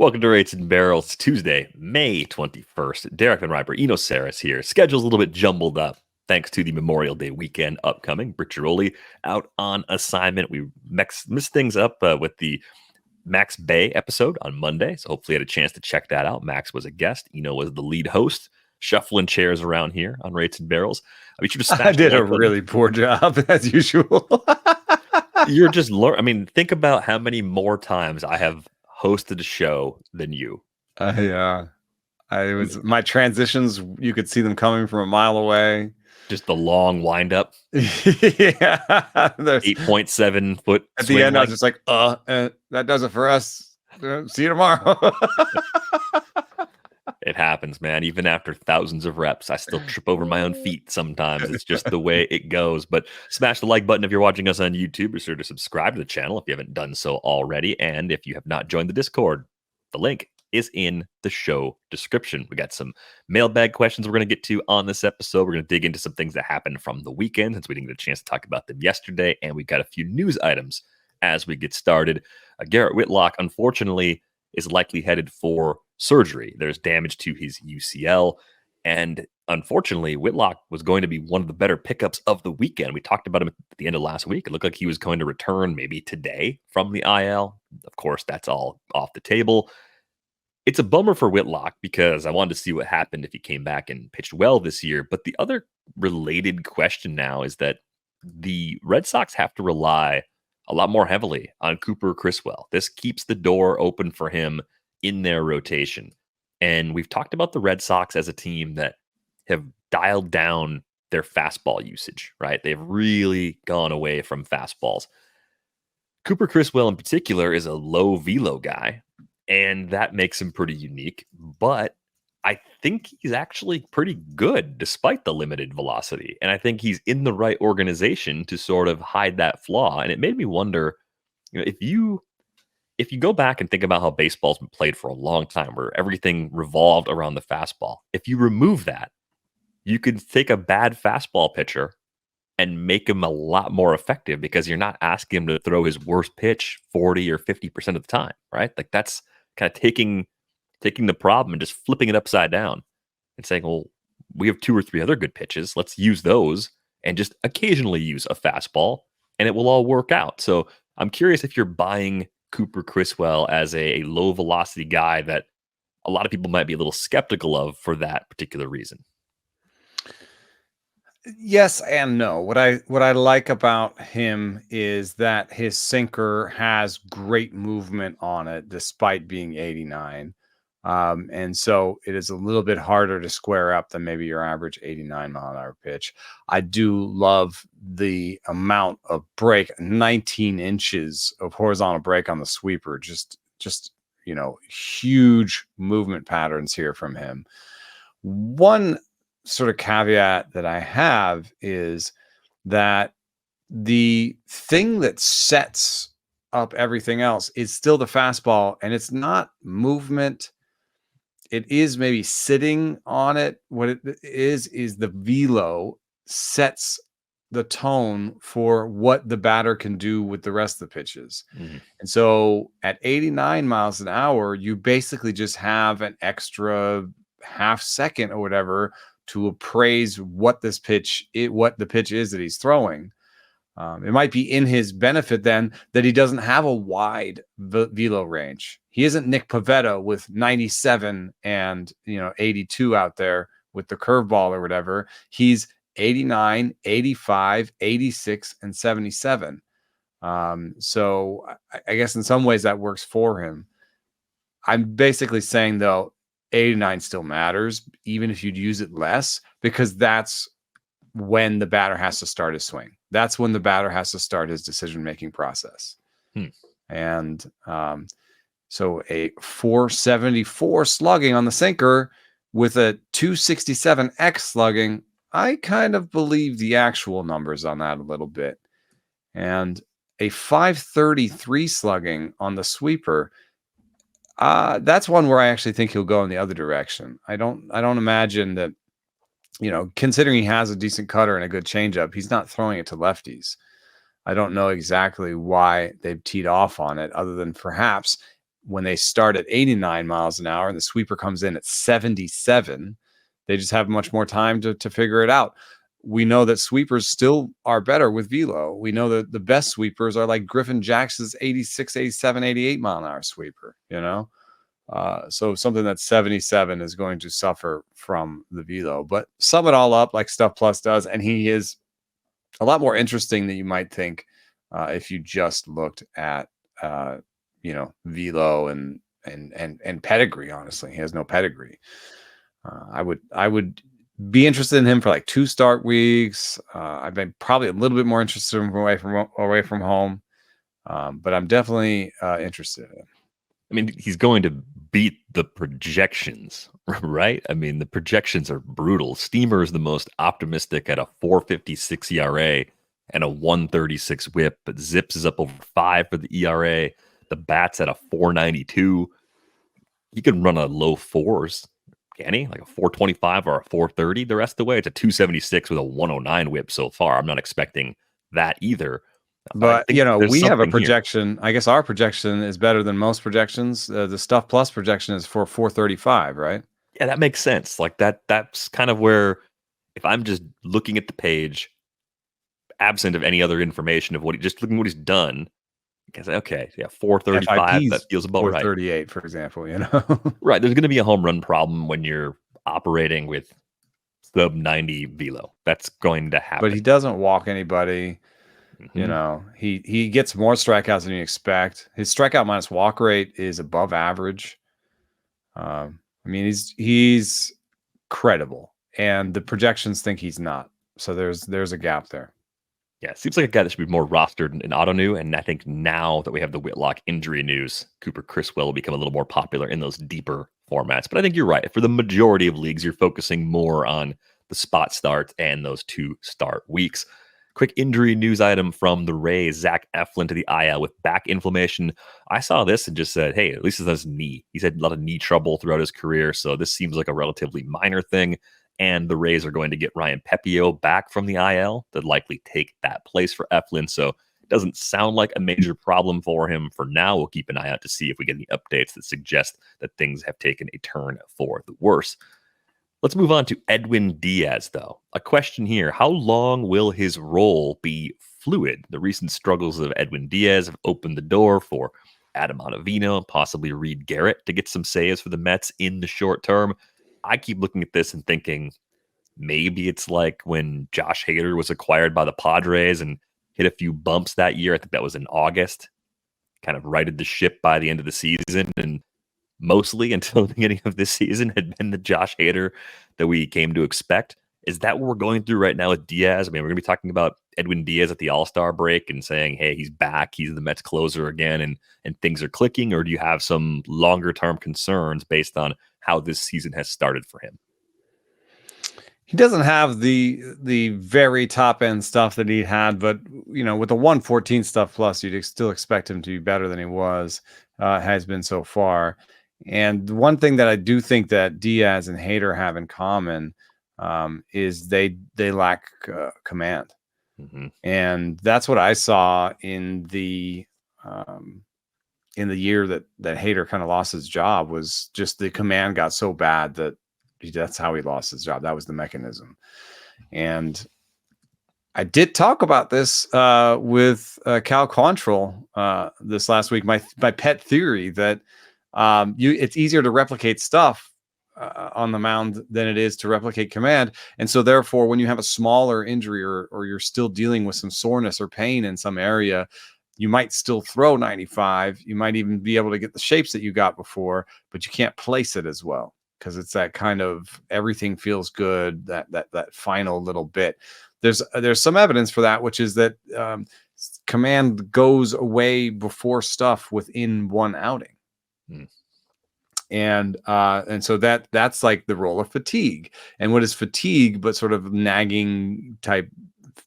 Welcome to Rates and Barrels, Tuesday, May 21st. Derek Van Riper, Eno Saris here. Schedule's a little bit jumbled up thanks to the Memorial Day weekend upcoming. Britt Giroli out on assignment. We mixed things up with the Max Bay episode on Monday, so hopefully you had a chance to check that out. Max was a guest. Eno was the lead host. Shuffling chairs around here on Rates and Barrels. I did a really poor job, as usual. You're just think about how many more times I have hosted a show than you. My transitions, you could see them coming from a mile away. Just the long wind up. Yeah. 8.7 foot. At the end, I was just like, that does it for us. See you tomorrow. It happens, man. Even after thousands of reps, I still trip over my own feet sometimes. It's just the way it goes. But smash the like button if you're watching us on YouTube. Be sure to subscribe to the channel if you haven't done so already. And if you have not joined the Discord, the link is in the show description. We got some mailbag questions we're going to get to on this episode. We're going to dig into some things that happened from the weekend since we didn't get a chance to talk about them yesterday. And we've got a few news items as we get started. Garrett Whitlock, unfortunately, is likely headed for surgery. There's damage to his UCL. And unfortunately, Whitlock was going to be one of the better pickups of the weekend. We talked about him at the end of last week. It looked like he was going to return maybe today from the IL. Of course, that's all off the table. It's a bummer for Whitlock because I wanted to see what happened if he came back and pitched well this year. But the other related question now is that the Red Sox have to rely a lot more heavily on Cooper Criswell. This keeps the door open for him in their rotation. And we've talked about the Red Sox as a team that have dialed down their fastball usage, right? They've really gone away from fastballs. Cooper Criswell in particular is a low velo guy, and that makes him pretty unique. But I think he's actually pretty good despite the limited velocity. And I think he's in the right organization to sort of hide that flaw. And it made me wonder, if you go back and think about how baseball's been played for a long time, where everything revolved around the fastball, if you remove that, you could take a bad fastball pitcher and make him a lot more effective because you're not asking him to throw his worst pitch 40 or 50% of the time, right? Like that's kind of taking the problem and just flipping it upside down and saying, well, we have 2 or 3 other good pitches. Let's use those and just occasionally use a fastball and it will all work out. So I'm curious if you're buying Cooper Criswell as a low velocity guy that a lot of people might be a little skeptical of for that particular reason. Yes and no. What I like about him is that his sinker has great movement on it despite being 89. And so it is a little bit harder to square up than maybe your average 89 mile an hour pitch. I do love the amount of break, 19 inches of horizontal break on the sweeper. Just, huge movement patterns here from him. One sort of caveat that I have is that the thing that sets up everything else is still the fastball, and it's not movement. It is maybe sitting on it. What it is the velo sets the tone for what the batter can do with the rest of the pitches. Mm-hmm. And so at 89 miles an hour, you basically just have an extra half second or whatever to appraise what the pitch is that he's throwing. It might be in his benefit then that he doesn't have a wide velo range. He isn't Nick Pivetta with 97 and 82 out there with the curveball or whatever. He's 89, 85, 86, and 77. So I guess in some ways that works for him. I'm basically saying, though, 89 still matters, even if you'd use it less, because that's when the batter has to start his swing. That's when the batter has to start his decision-making process. And so a 474 slugging on the sinker with a 267X slugging, I kind of believe the actual numbers on that a little bit. And a 533 slugging on the sweeper, that's one where I actually think he'll go in the other direction. I don't imagine that, considering he has a decent cutter and a good changeup, he's not throwing it to lefties. I don't know exactly why they've teed off on it, other than perhaps when they start at 89 miles an hour and the sweeper comes in at 77, they just have much more time to figure it out. We know that sweepers still are better with velo. We know that the best sweepers are like Griffin Jackson's 86, 87, 88 mile an hour sweeper, you know? So something that's 77 is going to suffer from the velo. But sum it all up like Stuff Plus does, and he is a lot more interesting than you might think if you just looked at velo and pedigree. Honestly, he has no pedigree. I would be interested in him for like 2 start weeks. I've been probably a little bit more interested in him away from home, but I'm definitely interested in him. I mean, he's going to beat the projections, right? I mean, the projections are brutal. Steamer is the most optimistic at a 4.56 ERA and a 1.36 WHIP, but Zips is up over 5 for the ERA. The Bat's at a 4.92. He can run a low 4s, can he? Like a 4.25 or a 4.30 the rest of the way. It's a 2.76 with a 1.09 WHIP so far. I'm not expecting that either. But, we have a projection. Here. I guess our projection is better than most projections. The Stuff Plus projection is for 4.35, right? Yeah, that makes sense. Like that's kind of where, if I'm just looking at the page, absent of any other information of just looking at what he's done, I say, okay, yeah, 4.35, that feels about right. 4.38, for example, Right, there's going to be a home run problem when you're operating with sub 90 velo. That's going to happen. But he doesn't walk anybody. He gets more strikeouts than you expect. His strikeout minus walk rate is above average. I mean, he's credible, and the projections think he's not. So there's a gap there. Yeah, seems like a guy that should be more rostered in auto new, and I think now that we have the Whitlock injury news, Cooper Criswell will become a little more popular in those deeper formats. But I think you're right. For the majority of leagues, you're focusing more on the spot starts and those 2 start weeks. Quick injury news item from the Rays. Zach Eflin to the IL with back inflammation. I saw this and just said, hey, at least it's his knee. He's had a lot of knee trouble throughout his career, so this seems like a relatively minor thing. And the Rays are going to get Ryan Pepio back from the IL to likely take that place for Eflin. So it doesn't sound like a major problem for him for now. We'll keep an eye out to see if we get any updates that suggest that things have taken a turn for the worse. Let's move on to Edwin Díaz, though. A question here. How long will his role be fluid? The recent struggles of Edwin Díaz have opened the door for Adam Ottavino, possibly Reed Garrett, to get some saves for the Mets in the short term. I keep looking at this and thinking maybe it's like when Josh Hader was acquired by the Padres and hit a few bumps that year. I think that was in August. Kind of righted the ship by the end of the season, and mostly until the beginning of this season had been the Josh Hader that we came to expect. Is that what we're going through right now with Díaz? I mean, we're going to be talking about Edwin Díaz at the All-Star break and saying, hey, he's back, he's the Mets closer again, and things are clicking, or do you have some longer-term concerns based on how this season has started for him? He doesn't have the very top-end stuff that he had, but, with the 114 Stuff Plus, you'd still expect him to be better than he has been so far. And one thing that I do think that Díaz and Hader have in common is they lack command. Mm-hmm. And that's what I saw in the year that Hader kind of lost his job, was just the command got so bad that's how he lost his job. That was the mechanism. And I did talk about this with Cal Quantrill this last week. My pet theory that it's easier to replicate stuff on the mound than it is to replicate command. And so therefore, when you have a smaller injury or you're still dealing with some soreness or pain in some area, you might still throw 95. You might even be able to get the shapes that you got before, but you can't place it as well because it's that kind of everything feels good, that final little bit. There's some evidence for that, which is that command goes away before stuff within one outing. And so that's like the role of fatigue. And what is fatigue but sort of nagging type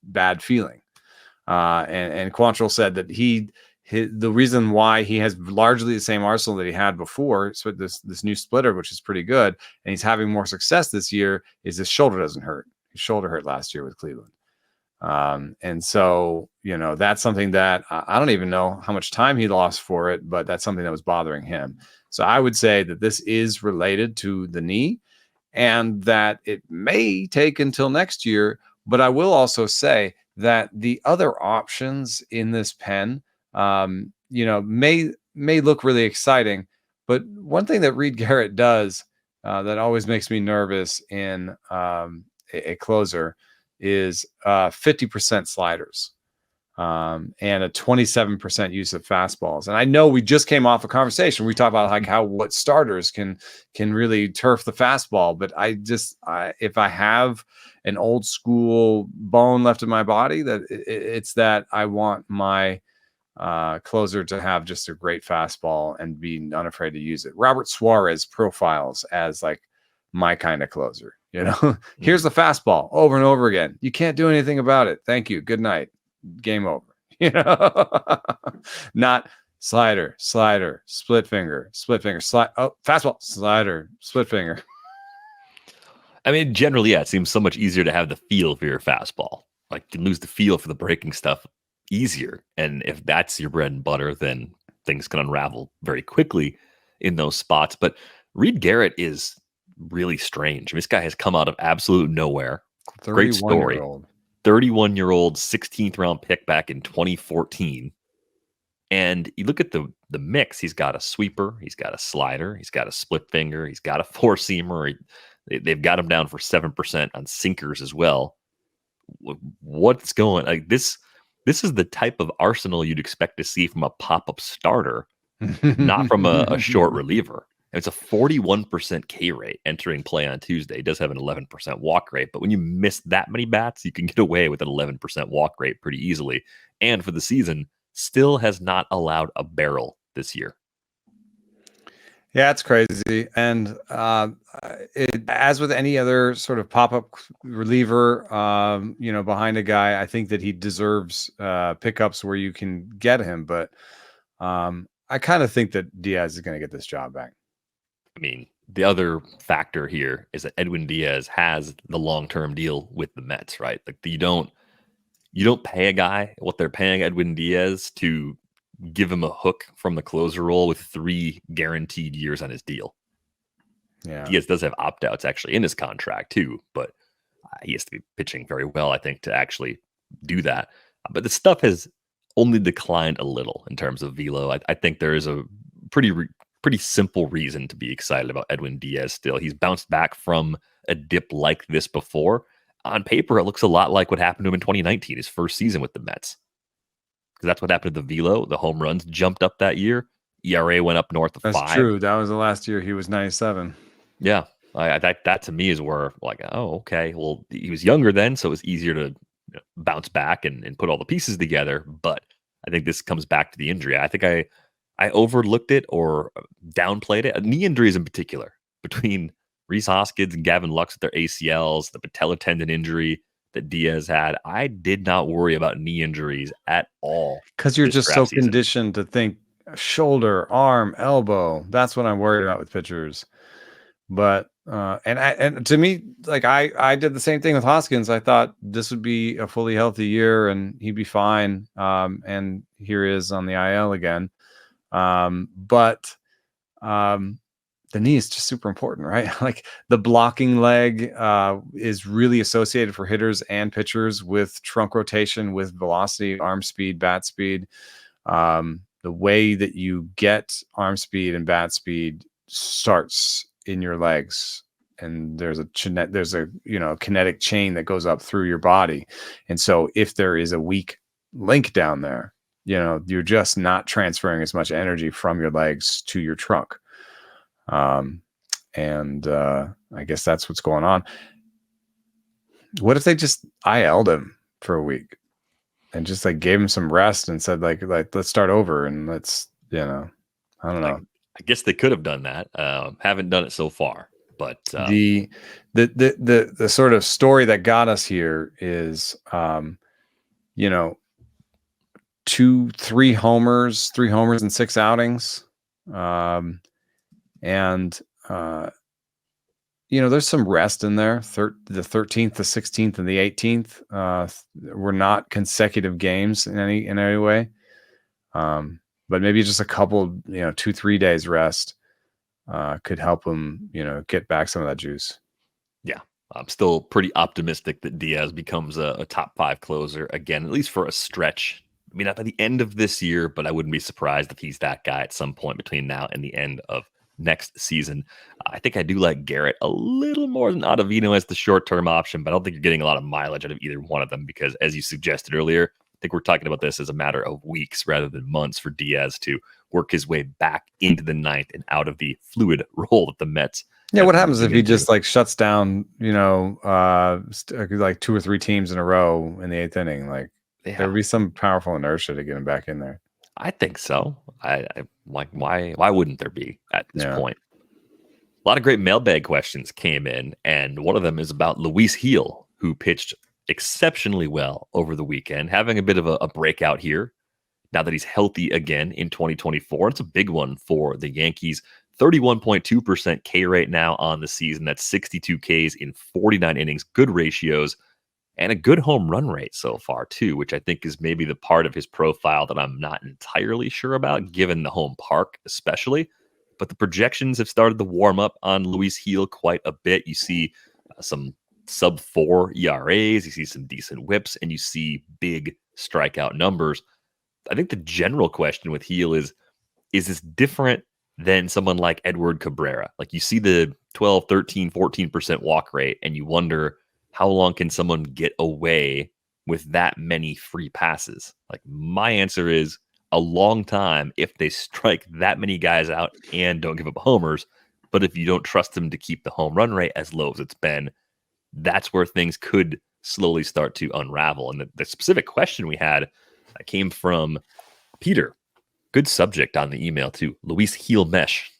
bad feeling? And Quantrill said that the reason why he has largely the same arsenal that he had before, so this new splitter, which is pretty good, and he's having more success this year, is his shoulder doesn't hurt. His shoulder hurt last year with Cleveland. And so, that's something that I don't even know how much time he lost for it, but that's something that was bothering him. So I would say that this is related to the knee and that it may take until next year. But I will also say that the other options in this pen, may look really exciting. But one thing that Reed Garrett does that always makes me nervous in a closer is 50% sliders and a 27% use of fastballs. And I know we just came off a conversation. We talked about like what starters can really turf the fastball. But if I have an old school bone left in my body, that it's that I want my closer to have just a great fastball and be unafraid to use it. Robert Suarez profiles as like my kind of closer. Here's the fastball over and over again. You can't do anything about it. Thank you. Good night. Game over. Not slider, split finger, slide. Oh, fastball, slider, split finger. I mean, generally, yeah, it seems so much easier to have the feel for your fastball. Like you lose the feel for the breaking stuff easier. And if that's your bread and butter, then things can unravel very quickly in those spots. But Reed Garrett is really strange. I mean, this guy has come out of absolute nowhere. Great story. 31-year-old 16th round pick back in 2014. And you look at the mix, he's got a sweeper, he's got a slider, he's got a split finger, he's got a four-seamer. They've got him down for 7% on sinkers as well. What's going like this is the type of arsenal you'd expect to see from a pop-up starter, not from a short reliever. It's a 41% K rate entering play on Tuesday. It does have an 11% walk rate, but when you miss that many bats, you can get away with an 11% walk rate pretty easily. And for the season, still has not allowed a barrel this year. Yeah, it's crazy. And as with any other sort of pop-up reliever, behind a guy, I think that he deserves pickups where you can get him. But I kind of think that Diaz is going to get this job back. I mean, the other factor here is that Edwin Díaz has the long-term deal with the Mets, right? Like you don't pay a guy what they're paying Edwin Díaz to give him a hook from the closer role with 3 guaranteed years on his deal. Yeah, Díaz does have opt-outs actually in his contract too, but he has to be pitching very well, I think, to actually do that. But the stuff has only declined a little in terms of velo. I think there is a pretty simple reason to be excited about Edwin Díaz still. He's bounced back from a dip like this before. On paper, it looks a lot like what happened to him in 2019, his first season with the Mets. Because that's what happened to the velo. The home runs jumped up that year. ERA went up north of 5. That's true. That was the last year he was 97. Yeah. That to me is where like, oh, okay. Well, he was younger then, so it was easier to bounce back and put all the pieces together. But I think this comes back to the injury. I think I overlooked it or downplayed it. Knee injuries in particular, between Rhys Hoskins and Gavin Lux with their ACLs, the patella tendon injury that Diaz had. I did not worry about knee injuries at all. Because you're just so conditioned to think shoulder, arm, elbow. That's what I'm worried about with pitchers. But and to me, like I did the same thing with Hoskins. I thought this would be a fully healthy year and he'd be fine. And here he is on the IL again. But the knee is just super important, right? Like the blocking leg is really associated for hitters and pitchers with trunk rotation, with velocity, arm speed, bat speed. The way that you get arm speed and bat speed starts in your legs, and there's a kinetic chain that goes up through your body. And so if there is a weak link down there, you're just not transferring as much energy from your legs to your trunk. And I guess that's what's going on. What if they just IL'd him for a week and just like gave him some rest and said like let's start over and let's, I don't know. I guess they could have done that. Haven't done it so far, but the sort of story that got us here is, 3 homers in 6 outings. there's some rest in there. The 13th, the 16th, and the 18th were not consecutive games in any way. But maybe just a couple, 2-3 days rest could help him, get back some of that juice. Yeah, I'm still pretty optimistic that Diaz becomes a top 5 closer again, at least for a stretch. I mean, not by the end of this year, but I wouldn't be surprised if he's that guy at some point between now and the end of next season. I think I do like Garrett a little more than Ottavino as the short-term option, but I don't think you're getting a lot of mileage out of either one of them because, as you suggested earlier, I think we're talking about this as a matter of weeks rather than months for Diaz to work his way back into the ninth and out of the fluid role that the Mets. Yeah, what happens if he just shuts down, like 2 or 3 teams in a row in the 8th inning? There would be some powerful inertia to get him back in there. I think so. I like why wouldn't there be at this point? A lot of great mailbag questions came in, and one of them is about Luis Gil, who pitched exceptionally well over the weekend, having a bit of a breakout here now that he's healthy again in 2024. It's a big one for the Yankees. 31.2% K rate now on the season. That's 62 Ks in 49 innings, good ratios, and a good home run rate so far, too, which I think is maybe the part of his profile that I'm not entirely sure about, given the home park especially. But the projections have started to warm up on Luis Gil quite a bit. You see some sub-4 ERAs, you see some decent whips, and you see big strikeout numbers. I think the general question with Gil is this different than someone like Edward Cabrera? Like, you see the 12, 13, 14% walk rate, and you wonder, how long can someone get away with that many free passes? Like, my answer is a long time if they strike that many guys out and don't give up homers. But if you don't trust them to keep the home run rate as low as it's been, that's where things could slowly start to unravel. And the specific question we had came from Peter. Good subject on the email too. Luis Gil Mesh.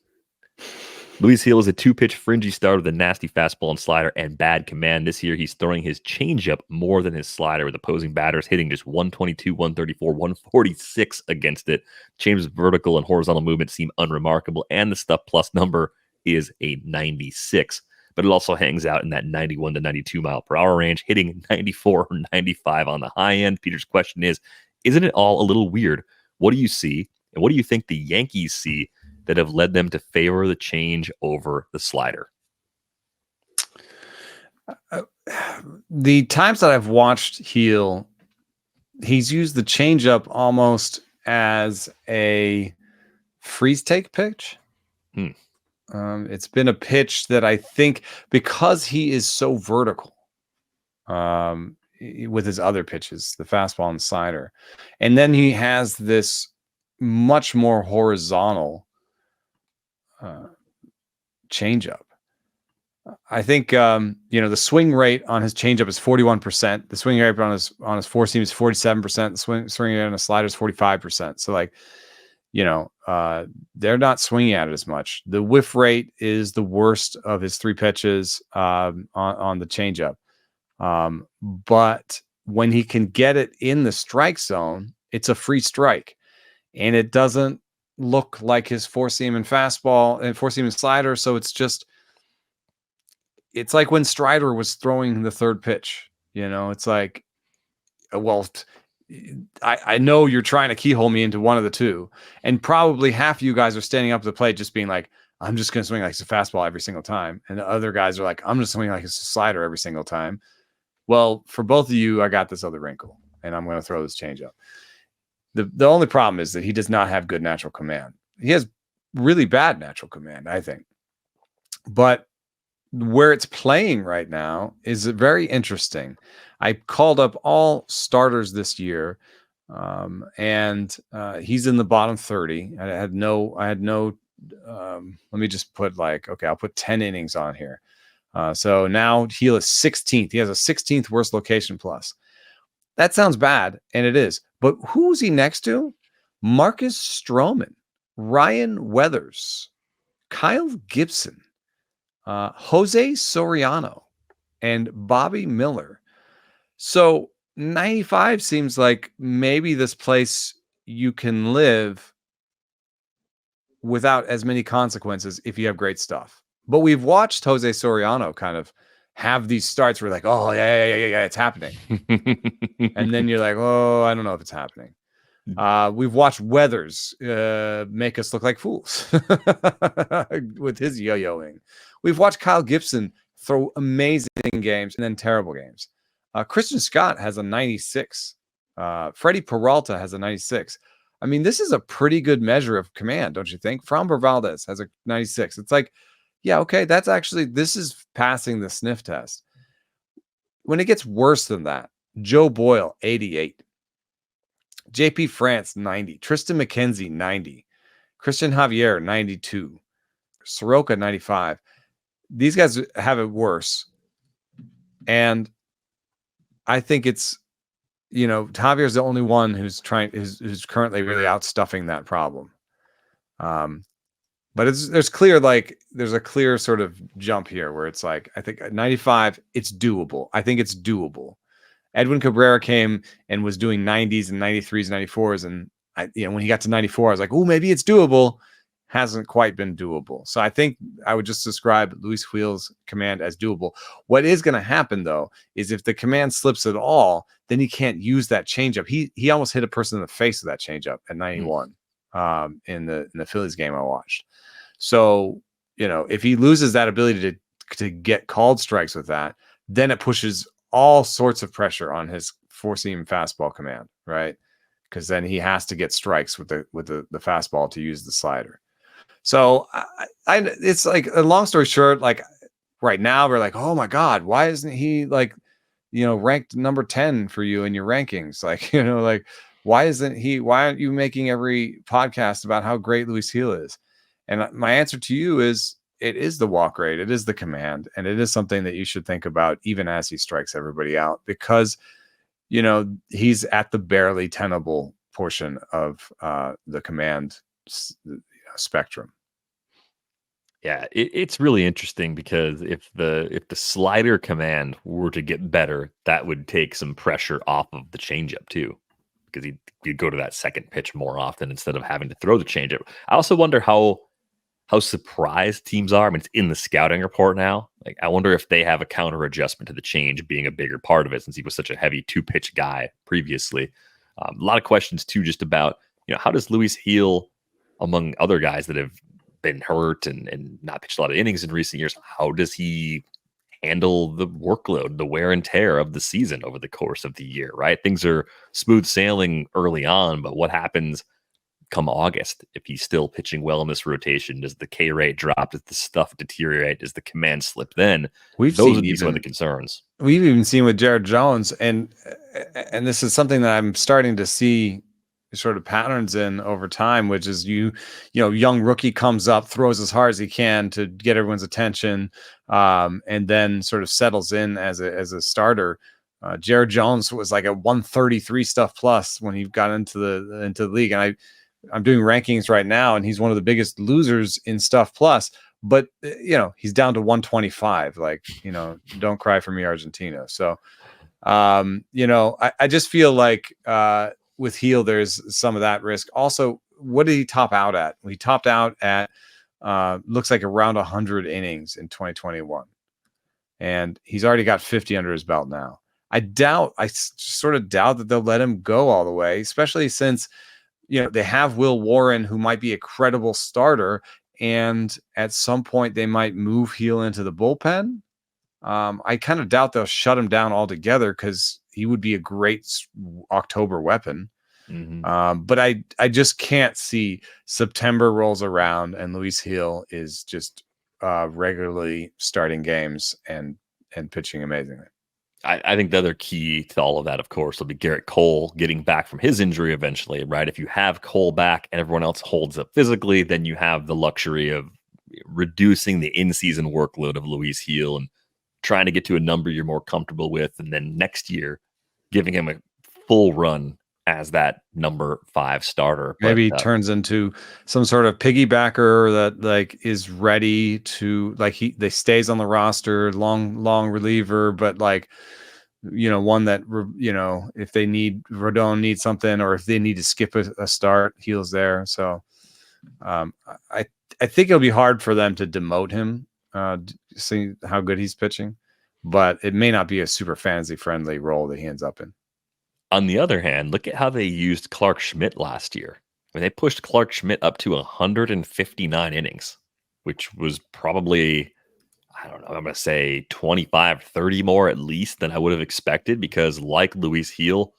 Luis Gil is a 2-pitch fringy starter with a nasty fastball and slider and bad command. This year, he's throwing his changeup more than his slider, with opposing batters hitting just 122, 134, 146 against it. Change's vertical and horizontal movement seem unremarkable, and the stuff plus number is a 96. But it also hangs out in that 91 to 92 mile per hour range, hitting 94 or 95 on the high end. Peter's question is, isn't it all a little weird? What do you see? And what do you think the Yankees see that have led them to favor the change over the slider? The times that I've watched Gil, he's used the changeup almost as a freeze take pitch. It's been a pitch that I think, because he is so vertical with his other pitches, the fastball and slider, and then he has this much more horizontal changeup. I think the swing rate on his changeup is 41%. The swing rate on his four seam is 47%. The swing rate on his slider is 45%. So they're not swinging at it as much. The whiff rate is the worst of his 3 pitches on the changeup. But when he can get it in the strike zone, it's a free strike, and it doesn't look like his 4-seam and fastball and 4-seam and slider. So it's like when Strider was throwing the 3rd pitch. It's like, well, I know you're trying to keyhole me into one of the two, and probably half of you guys are standing up to the plate just being like, I'm just going to swing like it's a fastball every single time, and the other guys are like, I'm just swinging like it's a slider every single time. Well, for both of you, I got this other wrinkle, and I'm going to throw this changeup. The only problem is that he does not have good natural command. He has really bad natural command, I think. But where it's playing right now is very interesting. I called up all starters this year, and he's in the bottom 30. I had no. Let me just put I'll put 10 innings on here. So now Gil is 16th. He has a 16th worst location plus. That sounds bad, and it is. But who's he next to? Marcus Stroman, Ryan Weathers, Kyle Gibson, Jose Soriano, and Bobby Miller. So 95 seems like maybe this place you can live without as many consequences if you have great stuff. But we've watched Jose Soriano kind of have these starts where like, oh, yeah, it's happening. And then you're like, oh, I don't know if it's happening. We've watched Weathers make us look like fools with his yo-yoing. We've watched Kyle Gibson throw amazing games and then terrible games. Christian Scott has a 96. Freddie Peralta has a 96. I mean, this is a pretty good measure of command, don't you think? Framber Valdez has a 96. It's like, yeah, okay, this is passing the sniff test. When it gets worse than that, Joe Boyle, 88. JP France, 90. Tristan McKenzie, 90. Christian Javier, 92. Soroka, 95. These guys have it worse. And I think it's, Javier's the only one who's currently really outstuffing that problem. But there's a clear sort of jump here where it's like, I think at 95, it's doable. I think it's doable. Edwin Cabrera came and was doing 90s and 93s, 94s. And when he got to 94, I was like, oh, maybe it's doable. Hasn't quite been doable. So I think I would just describe Luis Gil's command as doable. What is going to happen, though, is if the command slips at all, then he can't use that changeup. He almost hit a person in the face with that changeup at 91 in the Phillies game I watched. So, if he loses that ability to get called strikes with that, then it pushes all sorts of pressure on his four-seam fastball command, right? Because then he has to get strikes with the fastball to use the slider. So it's like, a long story short, like right now we're like, oh my God, why isn't he ranked number 10 for you in your rankings? Like, why aren't you making every podcast about how great Luis Gil is? And my answer to you is, it is the walk rate, it is the command, and it is something that you should think about even as he strikes everybody out, because, he's at the barely tenable portion of the command spectrum. Yeah, it's really interesting, because if the slider command were to get better, that would take some pressure off of the changeup too, because he'd go to that second pitch more often instead of having to throw the changeup. I also wonder how surprised teams are. I mean, it's in the scouting report now. Like, I wonder if they have a counter adjustment to the change being a bigger part of it, since he was such a heavy 2-pitch guy previously. A lot of questions too, just about, how does Luis Gil, among other guys that have been hurt and not pitched a lot of innings in recent years, how does he handle the workload, the wear and tear of the season over the course of the year, right? Things are smooth sailing early on, but what happens come August if he's still pitching well in this rotation? Does the K rate drop? Does the stuff deteriorate? Does the command slip? Then those would be some of the concerns. We've even seen with Jared Jones, and this is something that I'm starting to see sort of patterns in over time, which is young rookie comes up, throws as hard as he can to get everyone's attention, and then sort of settles in as a starter. Jared Jones was like a 133 stuff plus when he got into the league, and I'm doing rankings right now, and he's one of the biggest losers in stuff plus, but he's down to 125. Like, don't cry for me, Argentina. So, I just feel like with Gil, there's some of that risk. Also, what did he top out at? He topped out at looks like around 100 innings in 2021, and he's already got 50 under his belt now. I sort of doubt that they'll let him go all the way, especially since they have Will Warren, who might be a credible starter, and at some point they might move Gil into the bullpen. I kind of doubt they'll shut him down altogether, because he would be a great October weapon. Mm-hmm. But I just can't see September rolls around and Luis Gil is just regularly starting games and pitching amazingly. I think the other key to all of that, of course, will be Garrett Cole getting back from his injury eventually, right? If you have Cole back and everyone else holds up physically, then you have the luxury of reducing the in-season workload of Luis Gil and trying to get to a number you're more comfortable with, and then next year giving him a full run as that number 5 starter. Maybe he turns into some sort of piggybacker that like is ready to they stays on the roster, long reliever, but like one that if they need Rodon needs something, or if they need to skip a start, Gil's there. So I think it'll be hard for them to demote him see how good he's pitching, but it may not be a super fantasy friendly role that he ends up in. On the other hand, look at how they used Clark Schmidt last year. I mean, they pushed Clark Schmidt up to 159 innings, which was probably, I don't know, I'm going to say 25, 30 more at least than I would have expected, because like Luis Gil,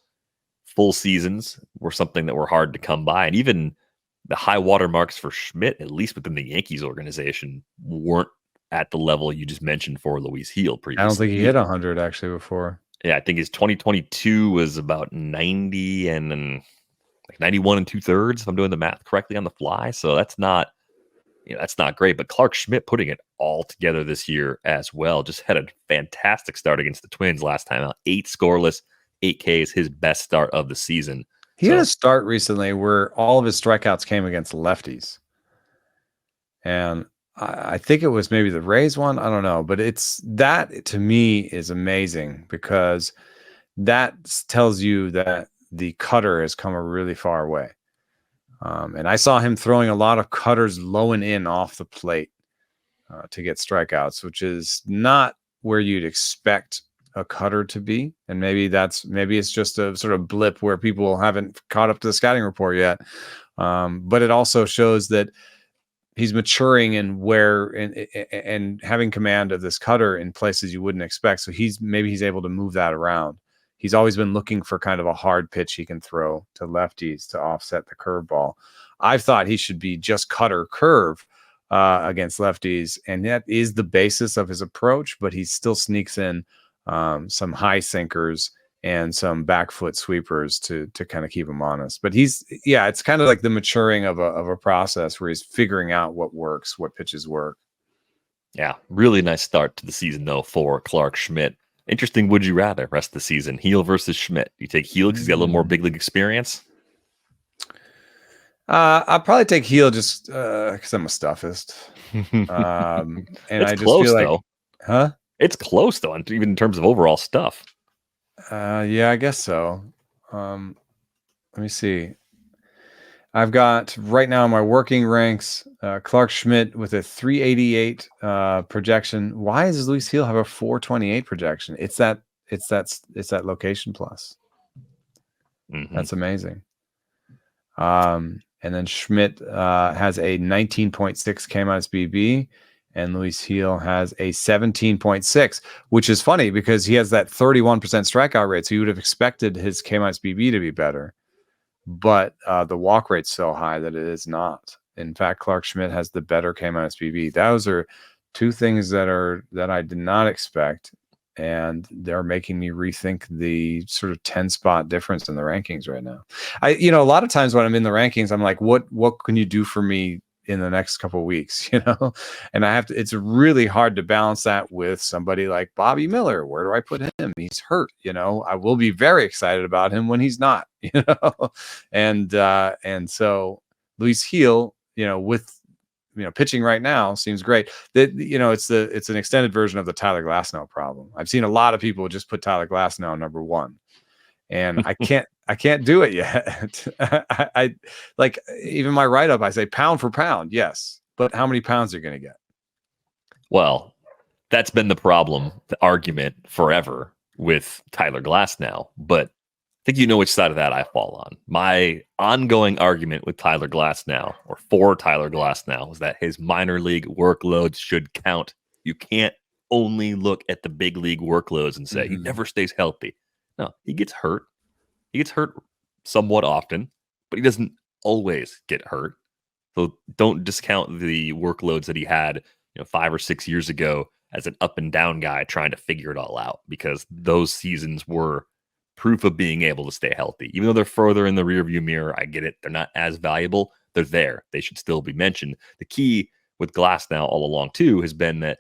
full seasons were something that were hard to come by. And even the high water marks for Schmidt, at least within the Yankees organization, weren't at the level you just mentioned for Luis Gil previously. I don't think he hit 100 actually before. Yeah, I think his 2022 was about 90 and then like 91 and 2/3, if I'm doing the math correctly on the fly. So that's not, that's not great. But Clark Schmidt putting it all together this year as well. Just had a fantastic start against the Twins last time out. 8 scoreless, 8 Ks, his best start of the season. He had a start recently where all of his strikeouts came against lefties. And I think it was maybe the Rays one. I don't know. But that to me is amazing, because that tells you that the cutter has come a really far way. And I saw him throwing a lot of cutters low and in off the plate to get strikeouts, which is not where you'd expect a cutter to be. And maybe it's just a sort of blip where people haven't caught up to the scouting report yet. But it also shows that he's maturing and having command of this cutter in places you wouldn't expect. So he's able to move that around. He's always been looking for kind of a hard pitch he can throw to lefties to offset the curveball. I've thought he should be just cutter curve against lefties, and that is the basis of his approach, but he still sneaks in some high sinkers and some back foot sweepers to kind of keep him honest. But it's kind of like the maturing of a process where he's figuring out what works, what pitches work. Yeah, really nice start to the season, though, for Clark Schmidt. Interesting, would you rather rest of the season, Gil versus Schmidt? You take Gil because he's got a little more big league experience? I'll probably take Gil just because I'm a stuffist. And it's I just close, feel like, though. Huh? It's close, though, even in terms of overall stuff. Yeah, I guess so. Let me see. I've got right now my working ranks, Clark Schmidt with a 388 projection. Why does Luis Gil have a 428 projection? It's that location plus. Mm-hmm. That's amazing. And then Schmidt has a 19.6 K minus BB, and Luis Gil has a 17.6, which is funny because he has that 31% strikeout rate. So you would have expected his K minus BB to be better. But the walk rate's so high that it is not. In fact, Clark Schmidt has the better K minus BB. Those are two things that I did not expect, and they're making me rethink the sort of 10 spot difference in the rankings right now. A lot of times when I'm in the rankings, I'm like, what can you do for me in the next couple of weeks? And it's really hard to balance that with somebody like Bobby Miller. Where do I put him? He's hurt. I will be very excited about him when he's not. And so Luis Gil, with pitching right now seems great. That it's an extended version of the Tyler Glasnow problem. I've seen a lot of people just put Tyler Glasnow number 1, and I can't do it yet. I like, even my write-up, I say pound for pound, yes, but how many pounds are you going to get? Well, that's been the problem, the argument forever with Tyler Glasnow, but I think you know which side of that I fall on. My ongoing argument with Tyler Glasnow, or for Tyler Glasnow, is that his minor league workloads should count. You can't only look at the big league workloads and say he never stays healthy. No, he gets hurt. He gets hurt somewhat often, but he doesn't always get hurt. So don't discount the workloads that he had 5 or 6 years ago as an up and down guy trying to figure it all out, because those seasons were proof of being able to stay healthy. Even though they're further in the rearview mirror, I get it. They're not as valuable. They're there. They should still be mentioned. The key with Glasnow all along, too, has been that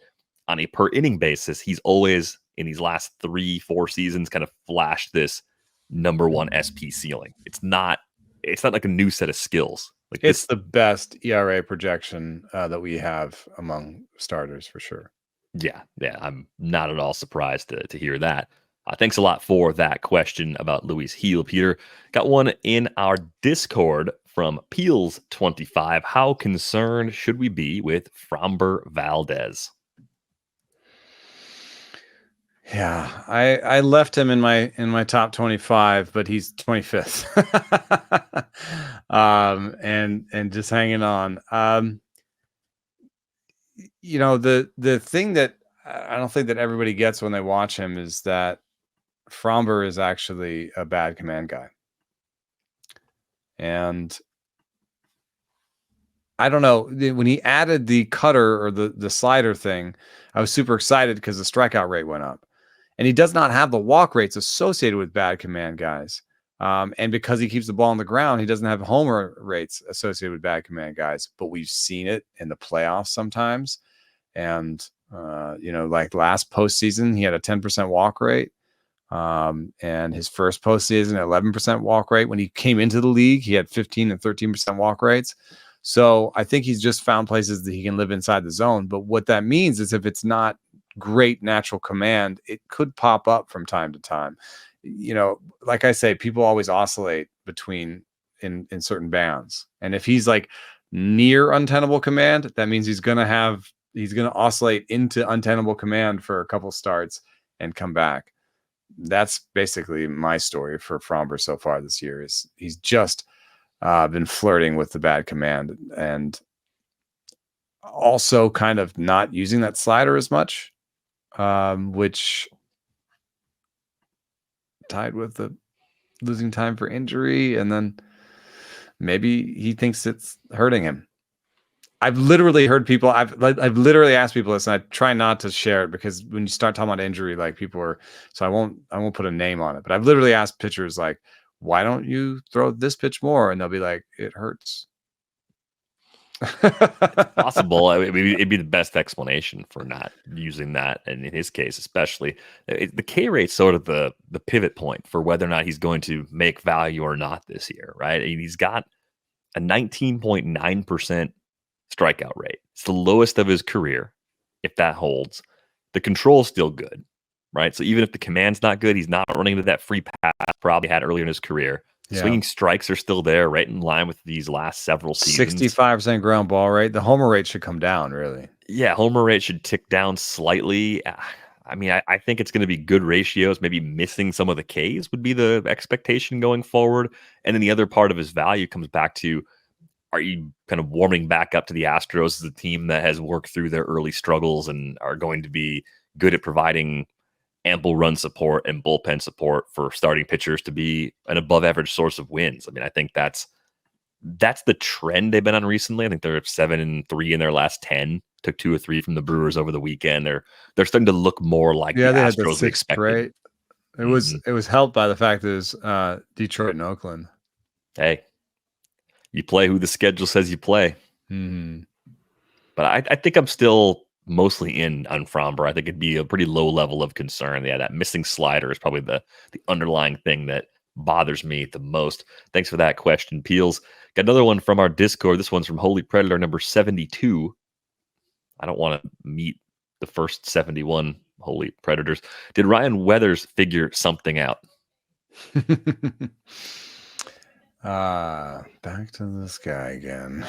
on a per inning basis, he's always, in these last 3-4 seasons, kind of flashed this number 1 SP ceiling. It's not like a new set of skills. Like, it's the best ERA projection that we have among starters for sure. Yeah. I'm not at all surprised to hear that. Thanks a lot for that question about Luis Gil, Peter. Got one in our Discord from Peels25. How concerned should we be with Framber Valdez? Yeah, I left him in my top 25, but he's 25th. And just hanging on. The thing that I don't think that everybody gets when they watch him is that Framber is actually a bad command guy. And I don't know, when he added the cutter or the slider thing, I was super excited because the strikeout rate went up. And he does not have the walk rates associated with bad command guys. And because he keeps the ball on the ground, he doesn't have homer rates associated with bad command guys. But we've seen it in the playoffs sometimes. And, like last postseason, he had a 10% walk rate. And his first postseason, 11% walk rate. When he came into the league, he had 15 and 13% walk rates. So I think he's just found places that he can live inside the zone. But what that means is if it's not great natural command, it could pop up from time to time. Like I say, people always oscillate between in certain bands. And if he's like near untenable command, that means he's going to oscillate into untenable command for a couple starts and come back. That's basically my story for Framber so far this year. Is he's just been flirting with the bad command and also kind of not using that slider as much, which tied with the losing time for injury. And then maybe he thinks it's hurting him. I've literally heard people, I've literally asked people this, and I try not to share it because when you start talking about injury, like people are, so I won't put a name on it, but I've literally asked pitchers like, why don't you throw this pitch more? And they'll be like, it hurts. It's possible. I mean, it'd be the best explanation for not using that. And in his case, especially, the K rate's sort of the pivot point for whether or not he's going to make value or not this year, right? I mean, he's got a 19.9% strikeout rate. It's the lowest of his career, if that holds. The control's still good, right? So even if the command's not good, he's not running into that free pass probably had earlier in his career. Yeah. Swinging strikes are still there, right in line with these last several seasons. 65% ground ball rate. The homer rate should come down, really. Yeah, homer rate should tick down slightly. I mean, I think it's going to be good ratios. Maybe missing some of the Ks would be the expectation going forward. And then the other part of his value comes back to, are you kind of warming back up to the Astros as a team that has worked through their early struggles and are going to be good at providing ample run support and bullpen support for starting pitchers to be an above average source of wins? I mean, I think that's the trend they've been on recently. I think they're 7-3 in their last 10. Took 2 or 3 from the Brewers over the weekend. They're starting to look more like the Astros we expected. Right? It was helped by the fact that it was Detroit and Oakland. Hey, you play who the schedule says you play. Mm-hmm. But I think I'm still mostly in on Framber. I think it'd be a pretty low level of concern. Yeah, that missing slider is probably the underlying thing that bothers me the most. Thanks for that question, Peels. Got another one from our Discord. This one's from Holy Predator number 72. I don't want to meet the first 71 Holy Predators. Did Ryan Weathers figure something out? Back to this guy again.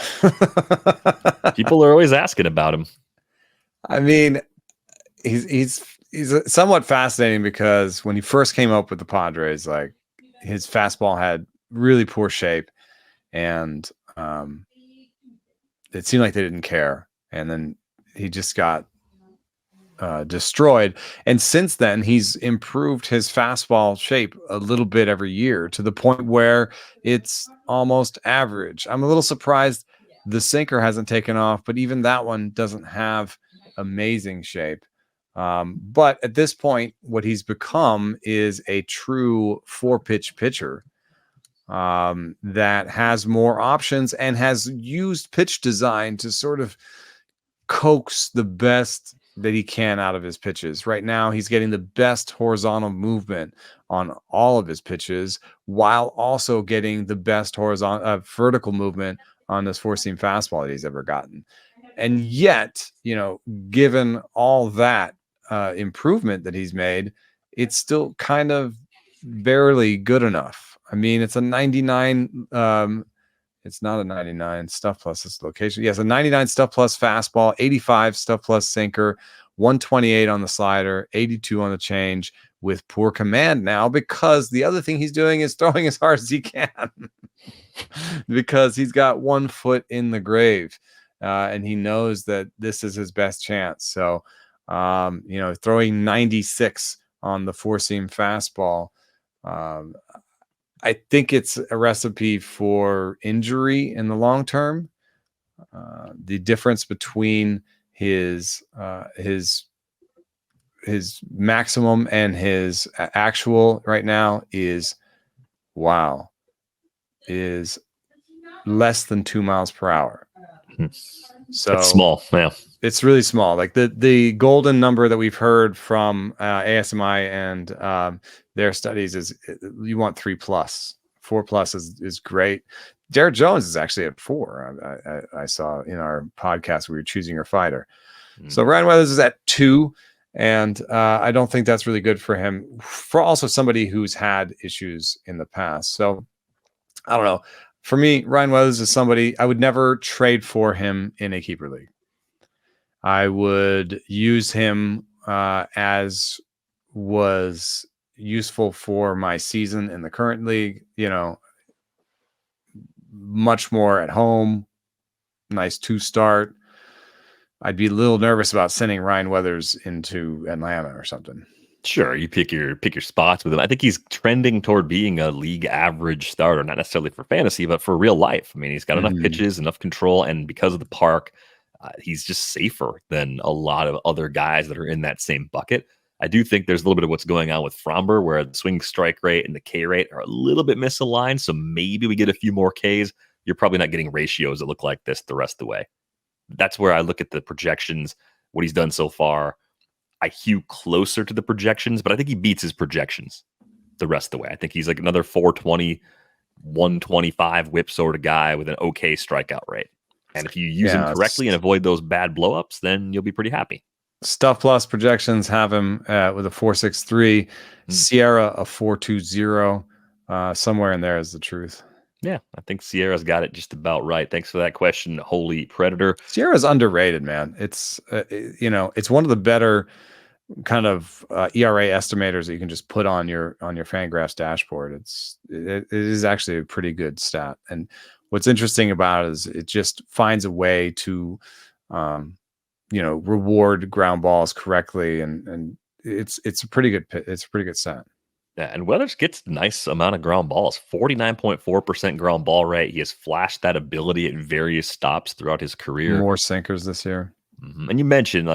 People are always asking about him. I mean, he's somewhat fascinating because when he first came up with the Padres, like his fastball had really poor shape, and it seemed like they didn't care. And then he just got destroyed. And since then, he's improved his fastball shape a little bit every year to the point where it's almost average. I'm a little surprised the sinker hasn't taken off, but even that one doesn't have amazing shape. But at this point, what he's become is a true 4-pitch pitcher that has more options and has used pitch design to sort of coax the best that he can out of his pitches. Right now, he's getting the best horizontal movement on all of his pitches while also getting the best vertical movement on this 4-seam fastball that he's ever gotten. And yet, given all that improvement that he's made, it's still kind of barely good enough. I mean, it's a 99. It's not a 99 stuff plus this location. Yes, a 99 stuff plus fastball, 85 stuff plus sinker, 128 on the slider, 82 on the change, with poor command now, because the other thing he's doing is throwing as hard as he can because he's got 1 foot in the grave, and he knows that this is his best chance. So, throwing 96 on the 4-seam fastball, I think it's a recipe for injury in the long term. The difference between his maximum and his actual right now is less than 2 miles per hour. So that's small. Yeah, it's really small. Like the golden number that we've heard from ASMI and their studies is you want 3+. 4+ is great. Derek Jones is actually at 4. I saw in our podcast we were choosing your fighter. So Ryan Weathers is at 2. And I don't think that's really good for him, for also somebody who's had issues in the past. So I don't know. For me, Ryan Weathers is somebody I would never trade for him in a keeper league. I would use him as was useful for my season in the current league. Much more at home. Nice 2-start. I'd be a little nervous about sending Ryan Weathers into Atlanta or something. Sure, you pick your spots with him. I think he's trending toward being a league average starter, not necessarily for fantasy, but for real life. I mean, he's got enough pitches, enough control, and because of the park, he's just safer than a lot of other guys that are in that same bucket. I do think there's a little bit of what's going on with Framber, where the swing strike rate and the K rate are a little bit misaligned. So maybe we get a few more Ks. You're probably not getting ratios that look like this the rest of the way. That's where I look at the projections, what he's done so far. I hew closer to the projections, but I think he beats his projections the rest of the way. I think he's like another 420, 125 whip sort of guy with an okay strikeout rate. And if you use him correctly and avoid those bad blowups, then you'll be pretty happy. Stuff Plus projections have him with a 4.63, Sierra a 4.20. Somewhere in there is the truth. Yeah, I think Sierra's got it just about right. Thanks for that question, Holy Predator. Sierra's underrated, man. It's it's one of the better kind of ERA estimators that you can just put on your Fangraphs dashboard. It is actually a pretty good stat. And what's interesting about it is it just finds a way to reward ground balls correctly, and it's a pretty good stat. Yeah, and Weathers gets a nice amount of ground balls, 49.4% ground ball rate. He has flashed that ability at various stops throughout his career. More sinkers this year. And you mentioned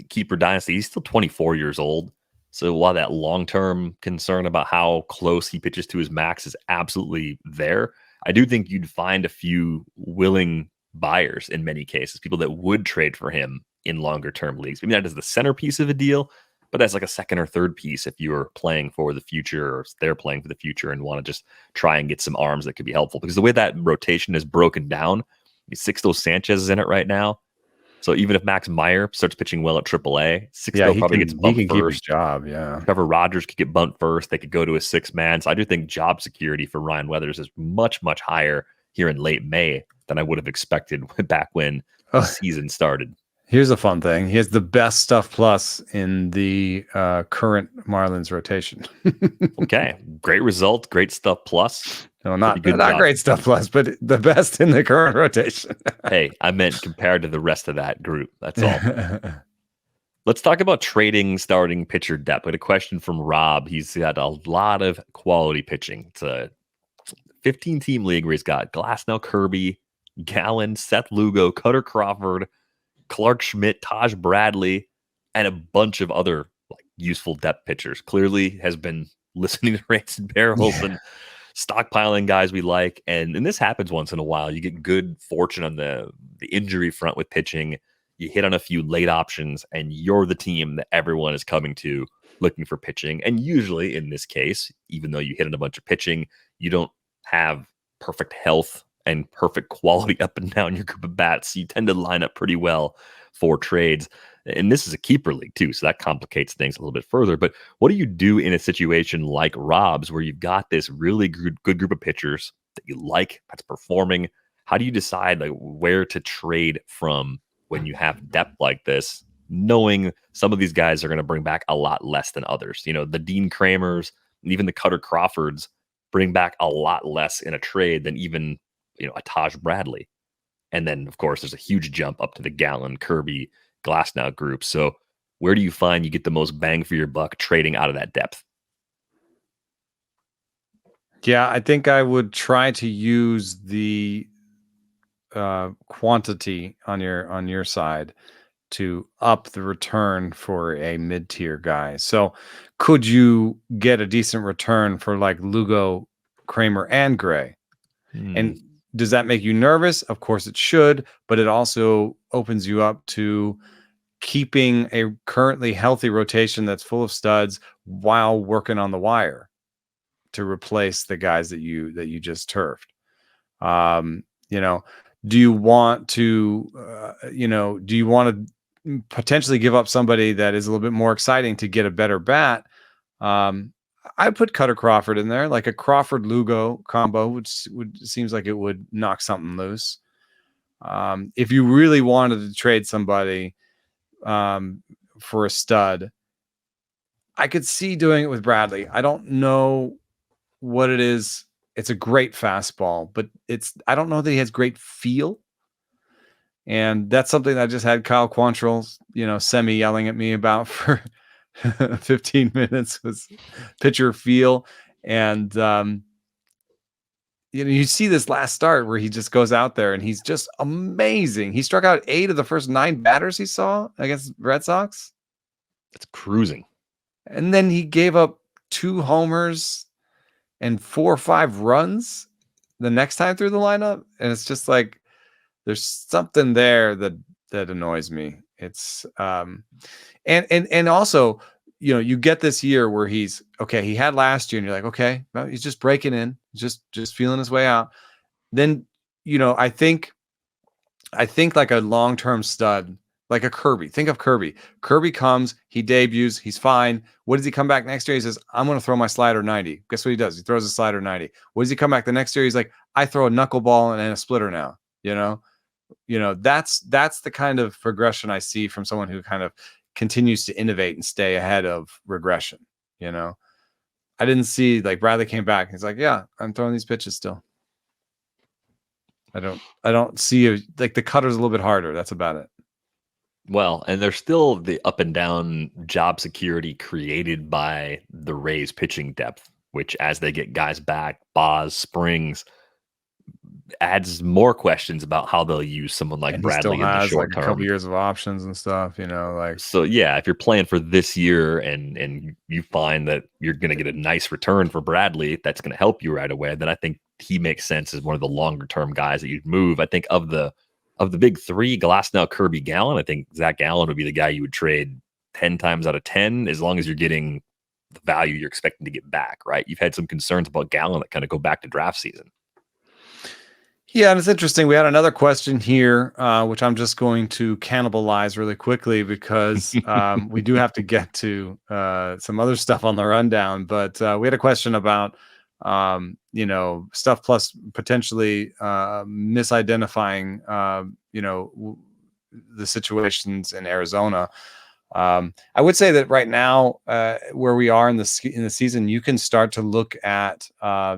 keeper dynasty, he's still 24 years old. So while that long-term concern about how close he pitches to his max is absolutely there, I do think you'd find a few willing buyers in many cases, people that would trade for him in longer-term leagues. Maybe not as the centerpiece of a deal, but as like a second or third piece if you're playing for the future or they're playing for the future and want to just try and get some arms that could be helpful. Because the way that rotation is broken down, Sixto Sanchez is in it right now. So even if Max Meyer starts pitching well at AAA, Sixto probably gets bumped he can first. Keep his job, yeah. Trevor Rogers could get bumped first. They could go to a 6-man. So I do think job security for Ryan Weathers is much, much higher here in late May than I would have expected back when the season started. Here's a fun thing. He has the best Stuff Plus in the current Marlins rotation. Okay. Great result. Great Stuff Plus. No, not great Stuff Plus, but the best in the current rotation. Hey, I meant compared to the rest of that group. That's all. Let's talk about trading starting pitcher depth. We had a question from Rob. He's got a lot of quality pitching. It's a 15-team league where he's got Glasnow, Kirby, Gallen, Seth Lugo, Cutter Crawford, Clark Schmidt, Taj Bradley, and a bunch of other useful depth pitchers. Clearly has been listening to Rates and Barrels and stockpiling guys we like. And this happens once in a while. You get good fortune on the injury front with pitching. You hit on a few late options, and you're the team that everyone is coming to looking for pitching. And usually in this case, even though you hit on a bunch of pitching, you don't have perfect health and perfect quality up and down your group of bats. You tend to line up pretty well for trades. And this is a keeper league too, so that complicates things a little bit further. But what do you do in a situation like Rob's, where you've got this really good group of pitchers that you like, that's performing? How do you decide where to trade from when you have depth like this knowing some of these guys are going to bring back a lot less than others. You know, the Dean Kramers and even the Cutter Crawfords bring back a lot less in a trade than even, you know, a Taj Bradley. And then, of course, there's a huge jump up to the Gallen, Kirby, Glasnow group. So where do you find you get the most bang for your buck trading out of that depth? Yeah, I think I would try to use the quantity on your side to up the return for a mid-tier guy. So could you get a decent return for like Lugo, Kramer, and Gray? And does that make you nervous? Of course it should, but it also opens you up to keeping a currently healthy rotation that's full of studs while working on the wire to replace the guys that you just turfed. You know, do you want to potentially give up somebody that is a little bit more exciting to get a better bat? I put Cutter Crawford in there, like a Crawford Lugo combo, which seems like it would knock something loose. If you really wanted to trade somebody for a stud, I could see doing it with Bradley. I don't know what it is. It's a great fastball, but I don't know that he has great feel. And that's something that I just had Kyle Quantrill, semi yelling at me about for 15 minutes was pitcher feel. And, you see this last start where he just goes out there and he's just amazing. He struck out 8 of the first 9 batters he saw against Red Sox. That's cruising. And then he gave up 2 homers and 4 or 5 runs the next time through the lineup. And it's just like, there's something there that annoys me. It's, and also, you get this year where he's okay. He had last year and you're like, okay, well, he's just breaking in, just feeling his way out. Then, I think like a long-term stud, like a Kirby. Think of Kirby. Kirby comes, he debuts, he's fine. What does he come back next year? He says, I'm going to throw my slider 90. Guess what he does? He throws a slider 90. What does he come back the next year? He's like, I throw a knuckleball and a splitter now. That's the kind of progression I see from someone who kind of continues to innovate and stay ahead of regression. I didn't see like Bradley came back. He's like, yeah, I'm throwing these pitches still. I don't see like the cutter's a little bit harder. That's about it. Well, and there's still the up and down job security created by the Rays pitching depth, which as they get guys back, Boz, Springs, adds more questions about how they'll use someone like Bradley in the short term. A couple years of options and stuff, So yeah, if you're playing for this year and you find that you're going to get a nice return for Bradley, that's going to help you right away. Then I think he makes sense as one of the longer term guys that you'd move. I think of the big 3, Glasnow, Kirby, Gallen, I think Zach Gallen would be the guy you would trade 10 times out of 10 as long as you're getting the value you're expecting to get back. Right? You've had some concerns about Gallen that kind of go back to draft season. Yeah, and it's interesting. We had another question here, which I'm just going to cannibalize really quickly because we do have to get to some other stuff on the rundown. But we had a question about, stuff plus potentially misidentifying, the situations in Arizona. I would say that right now, where we are in the season, you can start to look at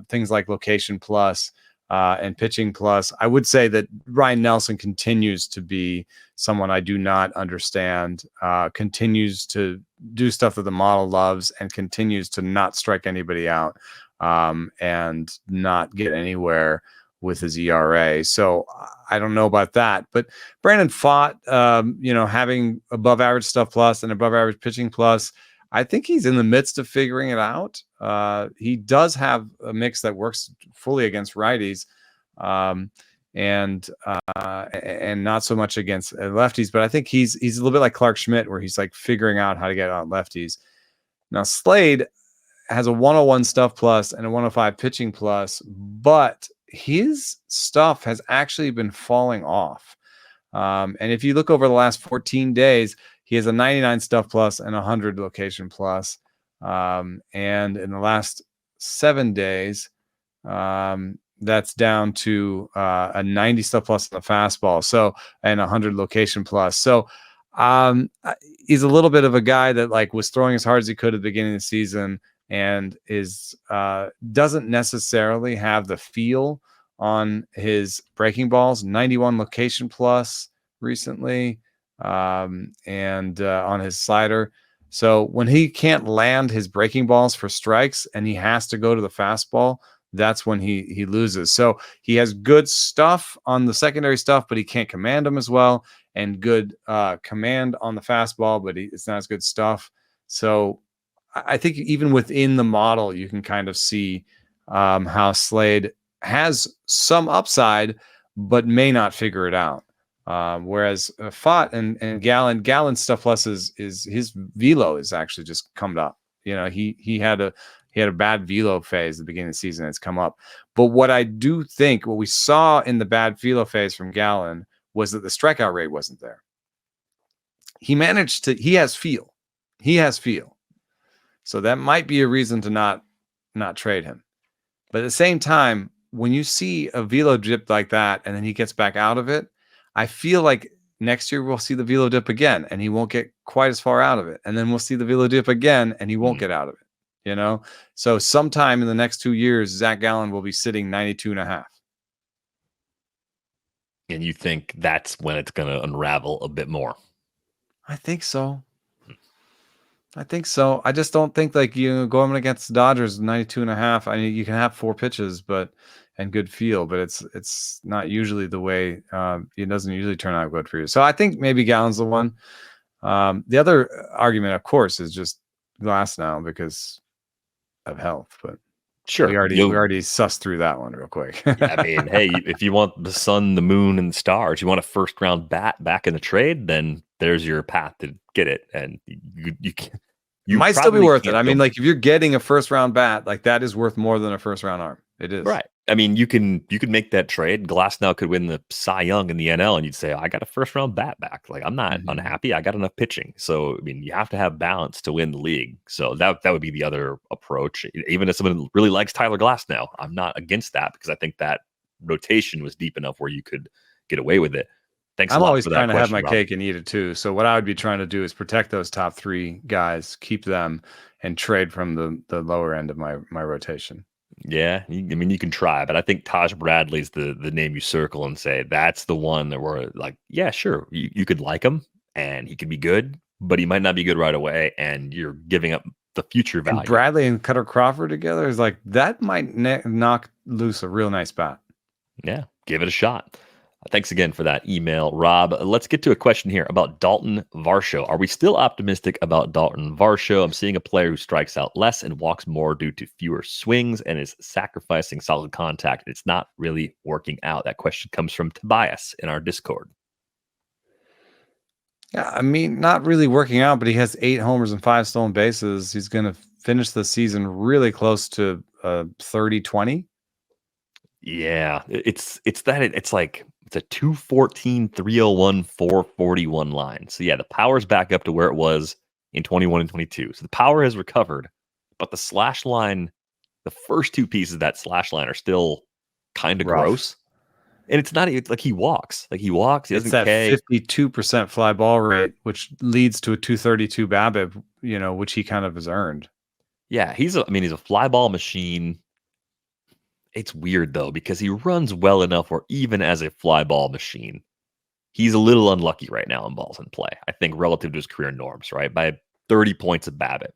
things like location plus. And pitching plus. I would say that Ryan Nelson continues to be someone I do not understand, continues to do stuff that the model loves and continues to not strike anybody out and not get anywhere with his ERA. So I don't know about that. But Brandon Pfaadt, having above average stuff plus and above average pitching plus, I think he's in the midst of figuring it out. He does have a mix that works fully against righties, and not so much against lefties. But I think he's a little bit like Clark Schmidt, where he's like figuring out how to get out lefties. Now Slade has a 101 stuff plus and a 105 pitching plus, but his stuff has actually been falling off. And if you look over the last 14 days, he has a 99 stuff plus and 100 location plus. And in the last 7 days, that's down to a 90 stuff plus on the fastball. So, and 100 location plus. So He's a little bit of a guy that like was throwing as hard as he could at the beginning of the season and is doesn't necessarily have the feel on his breaking balls. 91 location plus recently, and on his slider. So when he can't land his breaking balls for strikes and he has to go to the fastball, that's when he loses. So he has good stuff on the secondary stuff, but he can't command them as well, and good command on the fastball, but it's not as good stuff. So I think even within the model, you can kind of see how Slade has some upside, but may not figure it out. Whereas Fott and Gallen's stuff plus is his velo is actually just come up. You know, he had a bad velo phase at the beginning of the season. It's come up. But what I do think, what we saw in the bad velo phase from Gallen was that the strikeout rate wasn't there. He has feel. So that might be a reason to not trade him. But at the same time, when you see a velo dip like that and then he gets back out of it, I feel like next year we'll see the velo dip again and he won't get quite as far out of it. And then we'll see the velo dip again and he won't get out of it. You know, so sometime in the next 2 years, Zach Gallen will be sitting 92.5. And you think that's when it's going to unravel a bit more? I think so. I just don't think like going against the Dodgers 92.5. I mean, you can have 4 pitches, and good feel, but it's not usually the way. It doesn't usually turn out good for you. So I think maybe Gallen's the one. The other argument, of course, is just Glass now because of health, but sure, we already sussed through that one real quick. I mean, hey, if you want the sun, the moon, and the stars, you want a first round bat back in the trade, then there's your path to get it, and you might still be worth it. I mean, like if you're getting a first round bat, like that is worth more than a first round arm. It is, right. I mean, you could make that trade. Glass now could win the Cy Young in the NL, and you'd say, I got a first round bat back. Like, I'm not unhappy. I got enough pitching. So, I mean, you have to have balance to win the league. So that would be the other approach. Even if someone really likes Tyler Glass now, I'm not against that because I think that rotation was deep enough where you could get away with it. Thanks a lot always for that trying to have my Rob. cake and eat it too. So what I would be trying to do is protect those top 3 guys, keep them, and trade from the lower end of my rotation. Yeah, I mean, you can try, but I think Taj Bradley's the name you circle and say that's the one that we're like, yeah, sure, you could like him and he could be good, but he might not be good right away, and you're giving up the future value. And Bradley and Cutter Crawford together is like that might knock loose a real nice bat. Yeah, give it a shot. Thanks again for that email, Rob. Let's get to a question here about Daulton Varsho. Are we still optimistic about Daulton Varsho? I'm seeing a player who strikes out less and walks more due to fewer swings and is sacrificing solid contact. It's not really working out. That question comes from Tobias in our Discord. Yeah, I mean, not really working out, but he has 8 homers and 5 stolen bases. He's going to finish the season really close to 30-20. Yeah, it's like it's a 214, 301, 441 line. So yeah, the power's back up to where it was in 21 and 22. So the power has recovered, but the slash line, the first 2 pieces of that slash line are still kind of gross. And it's not like he walks. He doesn't. It's that 52% fly ball rate, which leads to a 232 BABIP, which he kind of has earned. Yeah, he's a fly ball machine. It's weird, though, because he runs well enough where even as a fly ball machine, he's a little unlucky right now in balls in play, I think, relative to his career norms, right? By 30 points of BABIP.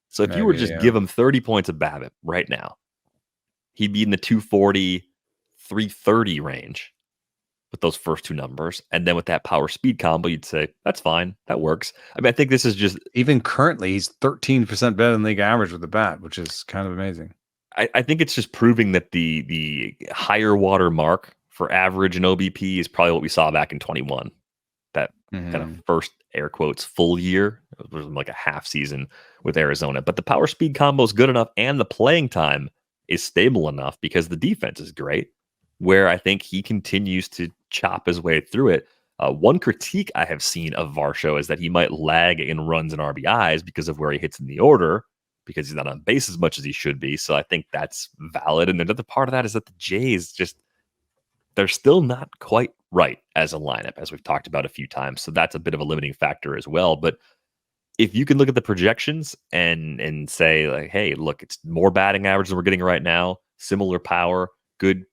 So if you were just give him 30 points of BABIP right now, he'd be in the 240, 330 range with those first 2 numbers. And then with that power speed combo, you'd say, that's fine. That works. I mean, I think this is just... Even currently, he's 13% better than league average with the bat, which is kind of amazing. I think it's just proving that the higher water mark for average and OBP is probably what we saw back in 21. That kind of first air quotes full year. It was like a half season with Arizona. But the power speed combo is good enough and the playing time is stable enough because the defense is great, where I think he continues to chop his way through it. One critique I have seen of Varsho is that he might lag in runs and RBIs because of where he hits in the order, because he's not on base as much as he should be. So I think that's valid. And another part of that is that the Jays they're still not quite right as a lineup, as we've talked about a few times. So that's a bit of a limiting factor as well. But if you can look at the projections and say like, hey, look, it's more batting average than we're getting right now, similar power, good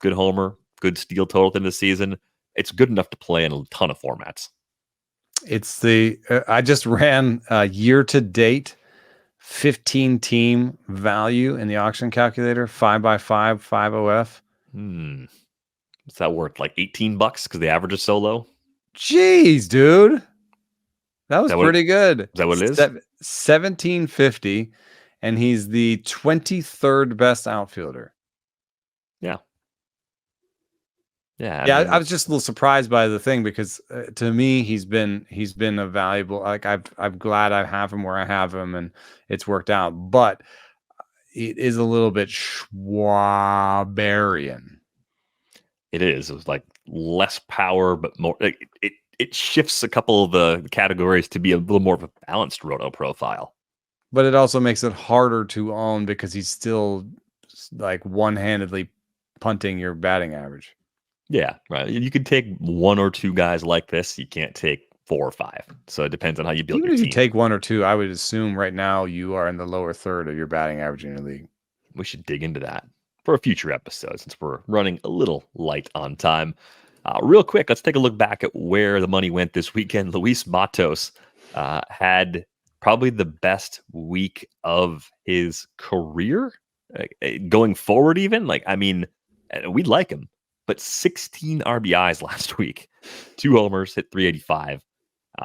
homer, good steal total at the end of the season, it's good enough to play in a ton of formats. It's I just ran year to date 15 team value in the auction calculator, 5x5, 5OF. Is that worth like $18 because the average is so low? Jeez, dude. That was pretty good. Is that what it is? 1750, and he's the 23rd best outfielder. Yeah. Yeah. I was just a little surprised by the thing because to me, he's been a valuable. Like I'm glad I have him where I have him, and it's worked out. But it is a little bit Schwaberian. It is. It was like less power, but more. Like, it shifts a couple of the categories to be a little more of a balanced roto profile. But it also makes it harder to own because he's still like one-handedly punting your batting average. Yeah, right. You can take one or two guys like this. You can't take 4 or 5. So it depends on how you build your team. Even if you take one or two, I would assume right now you are in the lower third of your batting average in your league. We should dig into that for a future episode since we're running a little light on time. Real quick, let's take a look back at where the money went this weekend. Luis Matos had probably the best week of his career going forward even. We like him, but 16 RBIs last week, 2 homers, hit 385,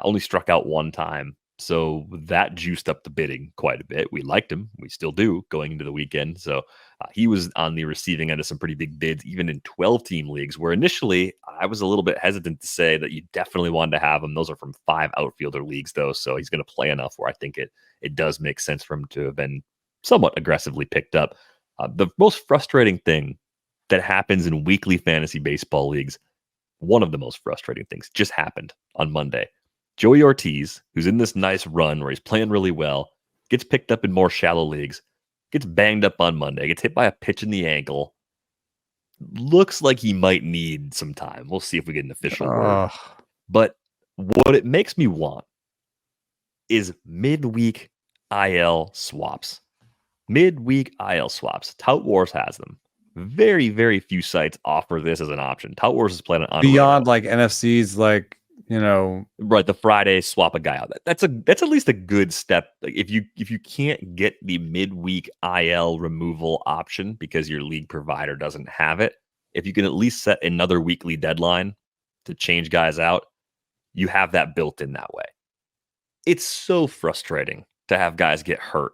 only struck out 1 time. So that juiced up the bidding quite a bit. We liked him. We still do going into the weekend. So he was on the receiving end of some pretty big bids, even in 12-team leagues, where initially I was a little bit hesitant to say that you definitely wanted to have him. Those are from 5 outfielder leagues, though. So he's going to play enough where I think it does make sense for him to have been somewhat aggressively picked up. The most frustrating thing that happens in weekly fantasy baseball leagues, one of the most frustrating things just happened on Monday. Joey Ortiz, who's in this nice run where he's playing really well, gets picked up in more shallow leagues, gets banged up on Monday, gets hit by a pitch in the ankle. Looks like he might need some time. We'll see if we get an official word. But what it makes me want is midweek IL swaps. Midweek IL swaps. Tout Wars has them. Very, very few sites offer this as an option. Tout Wars is playing on beyond like NFC's, like, you know, right, the Friday swap a guy out. That's at least a good step. Like if you can't get the midweek IL removal option because your league provider doesn't have it, if you can at least set another weekly deadline to change guys out, you have that built in that way. It's so frustrating to have guys get hurt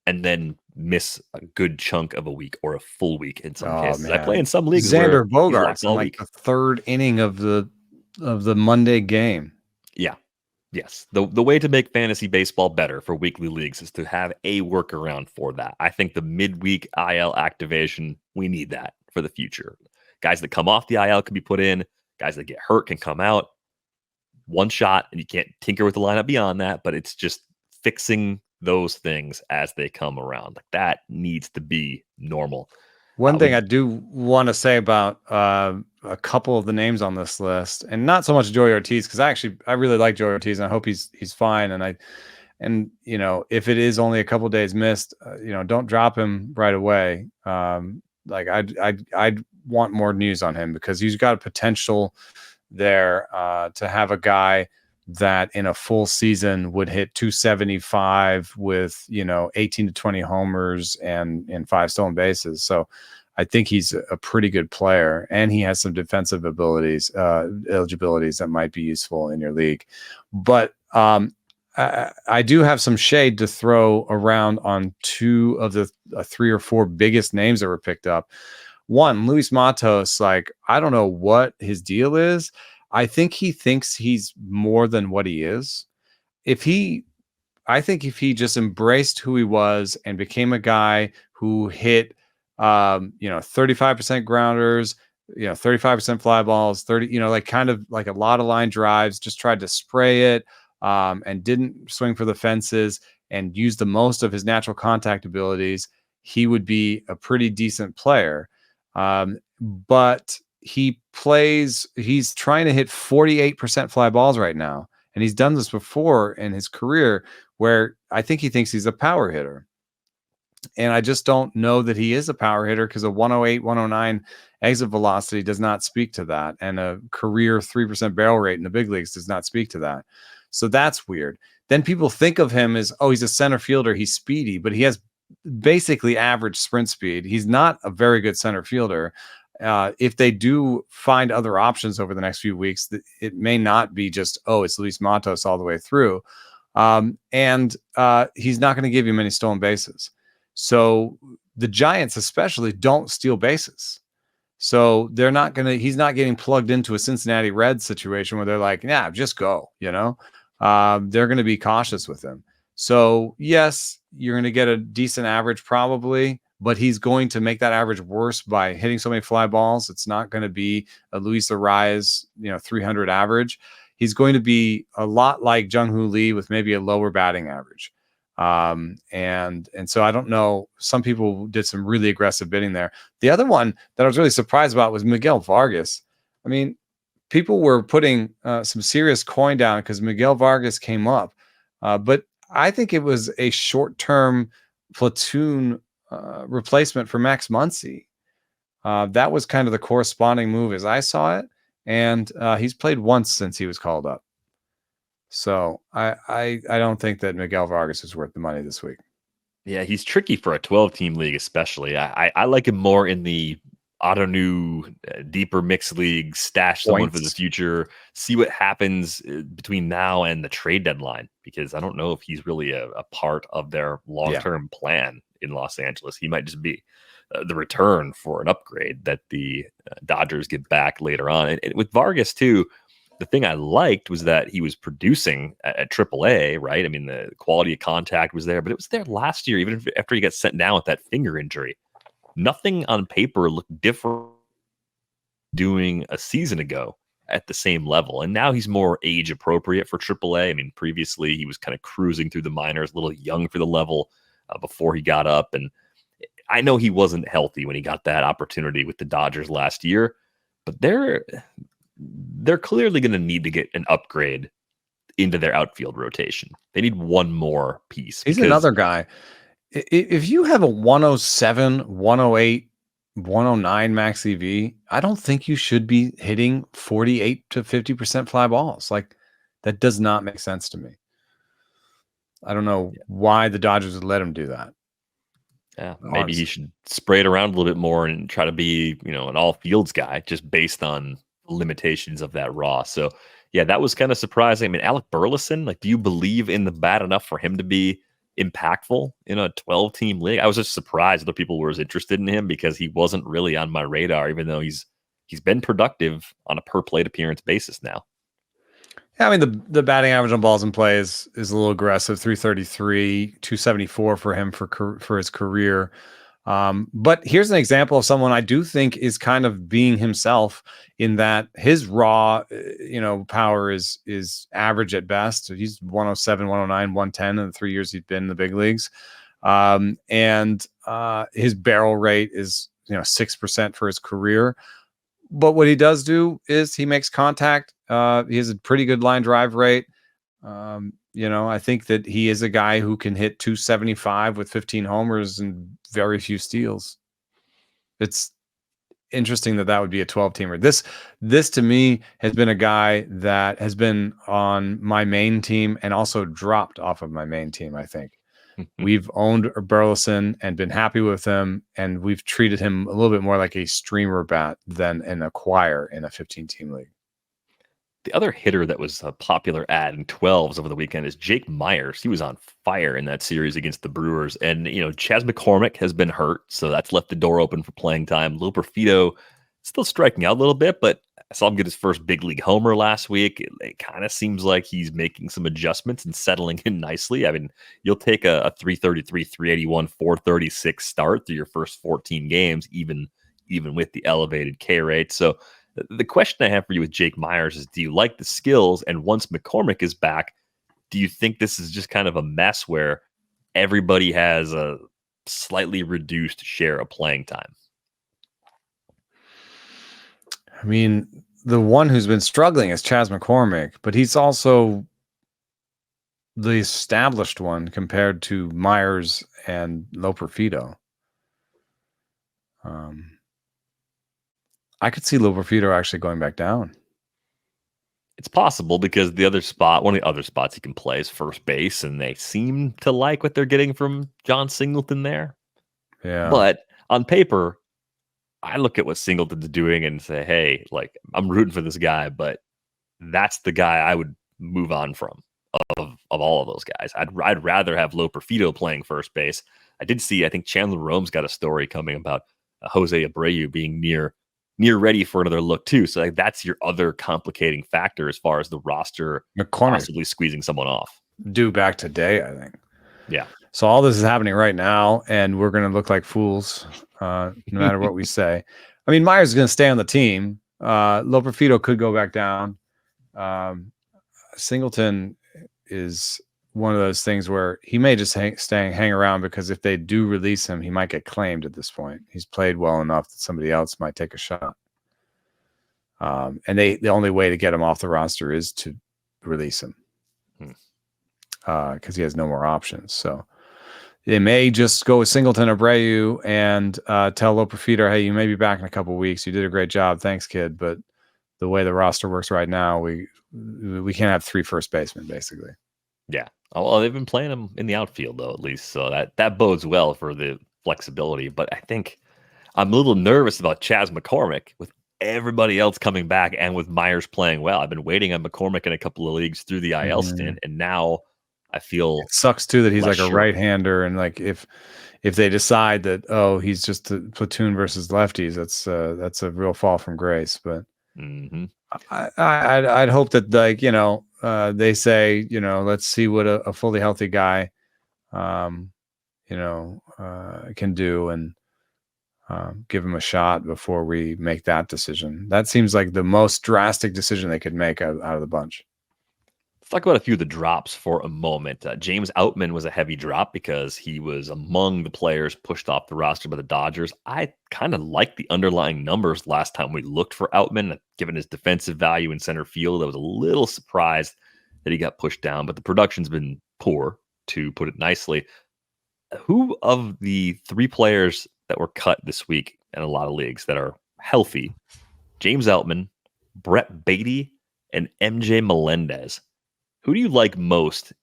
and then miss a good chunk of a week or a full week in some cases. Man. I play in some leagues. Xander Bogaerts in like the 3rd inning of the Monday game. Yeah. Yes. The way to make fantasy baseball better for weekly leagues is to have a workaround for that. I think the midweek IL activation, we need that for the future. Guys that come off the IL can be put in. Guys that get hurt can come out. One shot, and you can't tinker with the lineup beyond that, but it's just fixing those things as they come around. Like that needs to be normal. One thing I do want to say about a couple of the names on this list, and not so much Joey Ortiz, because I really like Joey Ortiz, and I hope he's fine. And you know, if it is only a couple days missed, you know, don't drop him right away. Like I'd want more news on him because he's got a potential there to have a guy that in a full season would hit 275 with, you know, 18 to 20 homers and 5 stolen bases. So I think he's a pretty good player, and he has some defensive abilities, eligibilities that might be useful in your league. But I do have some shade to throw around on 2 of the 3 or 4 biggest names that were picked up. One, Luis Matos, like, I don't know what his deal is. I think he thinks he's more than what he is. I think if he just embraced who he was and became a guy who hit, 35% grounders, 35% fly balls, 30, like kind of like a lot of line drives, just tried to spray it, and didn't swing for the fences and use the most of his natural contact abilities, he would be a pretty decent player. But he's trying to hit 48% fly balls right now. And he's done this before in his career where I think he thinks he's a power hitter. And I just don't know that he is a power hitter because a 108, 109 exit velocity does not speak to that. And a career 3% barrel rate in the big leagues does not speak to that. So that's weird. Then people think of him as, oh, he's a center fielder. He's speedy, but he has basically average sprint speed. He's not a very good center fielder. If they do find other options over the next few weeks, it may not be just, oh, it's Luis Matos all the way through. And he's not going to give you many stolen bases. So the Giants especially don't steal bases. So he's not getting plugged into a Cincinnati Reds situation where they're like, yeah, just go, they're going to be cautious with him. So yes, you're going to get a decent average probably, but he's going to make that average worse by hitting so many fly balls. It's not going to be a Luis Ariz, 300 average. He's going to be a lot like Jung-Hoo Lee with maybe a lower batting average. And so I don't know. Some people did some really aggressive bidding there. The other one that I was really surprised about was Miguel Vargas. I mean, people were putting some serious coin down because Miguel Vargas came up, but I think it was a short-term platoon replacement for Max Muncy. That was kind of the corresponding move as I saw it, and he's played once since he was called up. So I don't think that Miguel Vargas is worth the money this week. Yeah, he's tricky for a 12-team league, especially. I like him more in the Ottoneu deeper mixed league, stash someone for the future, see what happens between now and the trade deadline, because I don't know if he's really a part of their long-term plan in Los Angeles. He might just be the return for an upgrade that the Dodgers get back later on. And with Vargas, too, the thing I liked was that he was producing at AAA, right? I mean, the quality of contact was there, but it was there last year, even after he got sent down with that finger injury. Nothing on paper looked different doing a season ago at the same level. And now he's more age appropriate for AAA. I mean, previously he was kind of cruising through the minors, a little young for the level before he got up. And I know he wasn't healthy when he got that opportunity with the Dodgers last year, but they're clearly going to need to get an upgrade into their outfield rotation. They need one more piece. He's another guy. If you have a 107, 108, 109 max EV, I don't think you should be hitting 48 to 50% fly balls. Like, that does not make sense to me. I don't know why the Dodgers would let him do that. Yeah, maybe he should spray it around a little bit more and try to be, an all fields guy just based on limitations of that raw. So yeah, that was kind of surprising. I mean, Alec Burleson, do you believe in the bat enough for him to be impactful in a 12-team league? I was just surprised other people were as interested in him because he wasn't really on my radar, even though he's been productive on a per plate appearance basis now. Yeah, I mean, the batting average on balls in play is a little aggressive, 333, 274 for him for his career. But here's an example of someone I do think is kind of being himself in that his raw, power is average at best. He's 107, 109, 110 in the 3 years he's been in the big leagues. And his barrel rate is, 6% for his career. But what he does do is he makes contact. He has a pretty good line drive rate. I think that he is a guy who can hit 275 with 15 homers and very few steals. It's interesting that would be a 12-teamer. This to me has been a guy that has been on my main team and also dropped off of my main team, I think. We've owned Burleson and been happy with him, and we've treated him a little bit more like a streamer bat than an acquire in a 15-team league. The other hitter that was a popular ad in 12s over the weekend is Jake Myers. He was on fire in that series against the Brewers. And, Chas McCormick has been hurt, so that's left the door open for playing time. Lil Perfido still striking out a little bit, but I saw him get his first big league homer last week. It kind of seems like he's making some adjustments and settling in nicely. I mean, you'll take a 333, 381, 436 start through your first 14 games, even with the elevated K rate. So the question I have for you with Jake Myers is, do you like the skills? And once McCormick is back, do you think this is just kind of a mess where everybody has a slightly reduced share of playing time? I mean, the one who's been struggling is Chas McCormick, but he's also the established one compared to Myers and Loperfido. I could see Loperfido actually going back down. It's possible because one of the other spots he can play is first base, and they seem to like what they're getting from John Singleton there. Yeah. But on paper, I look at what Singleton's doing and say, hey, like, I'm rooting for this guy, but that's the guy I would move on from of all of those guys. I'd rather have Loperfido playing first base. I think Chandler Rome's got a story coming about Jose Abreu being near ready for another look too. So like, that's your other complicating factor as far as the roster possibly squeezing someone off. Due back today, I think. Yeah. So all this is happening right now, and we're going to look like fools no matter what we say. I mean, Myers is going to stay on the team. Loperfido could go back down. Singleton is one of those things where he may just hang around, because if they do release him, he might get claimed at this point. He's played well enough that somebody else might take a shot. And the only way to get him off the roster is to release him, because he has no more options. So they may just go with Singleton, Abreu, and tell Loperfido, hey, you may be back in a couple of weeks. You did a great job. Thanks, kid. But the way the roster works right now, we can't have 3 first basemen, basically. Yeah. Well, they've been playing him in the outfield, though, at least. So that bodes well for the flexibility. But I think I'm a little nervous about Chas McCormick with everybody else coming back and with Myers playing well. I've been waiting on McCormick in a couple of leagues through the IL stint, and now I feel it sucks too that he's like a sure. right-hander, and like if they decide that he's just a platoon versus lefties, that's a real fall from grace. But I'd hope that, like, they say, let's see what a fully healthy guy can do, and give him a shot before we make that decision. That seems like the most drastic decision they could make out of the bunch. Let's talk about a few of the drops for a moment. James Outman was a heavy drop because he was among the players pushed off the roster by the Dodgers. I kind of liked the underlying numbers last time we looked for Outman, given his defensive value in center field. I was a little surprised that he got pushed down, but the production's been poor, to put it nicely. Who of the 3 players that were cut this week in a lot of leagues that are healthy, James Outman, Brett Baty, and MJ Melendez, who do you like most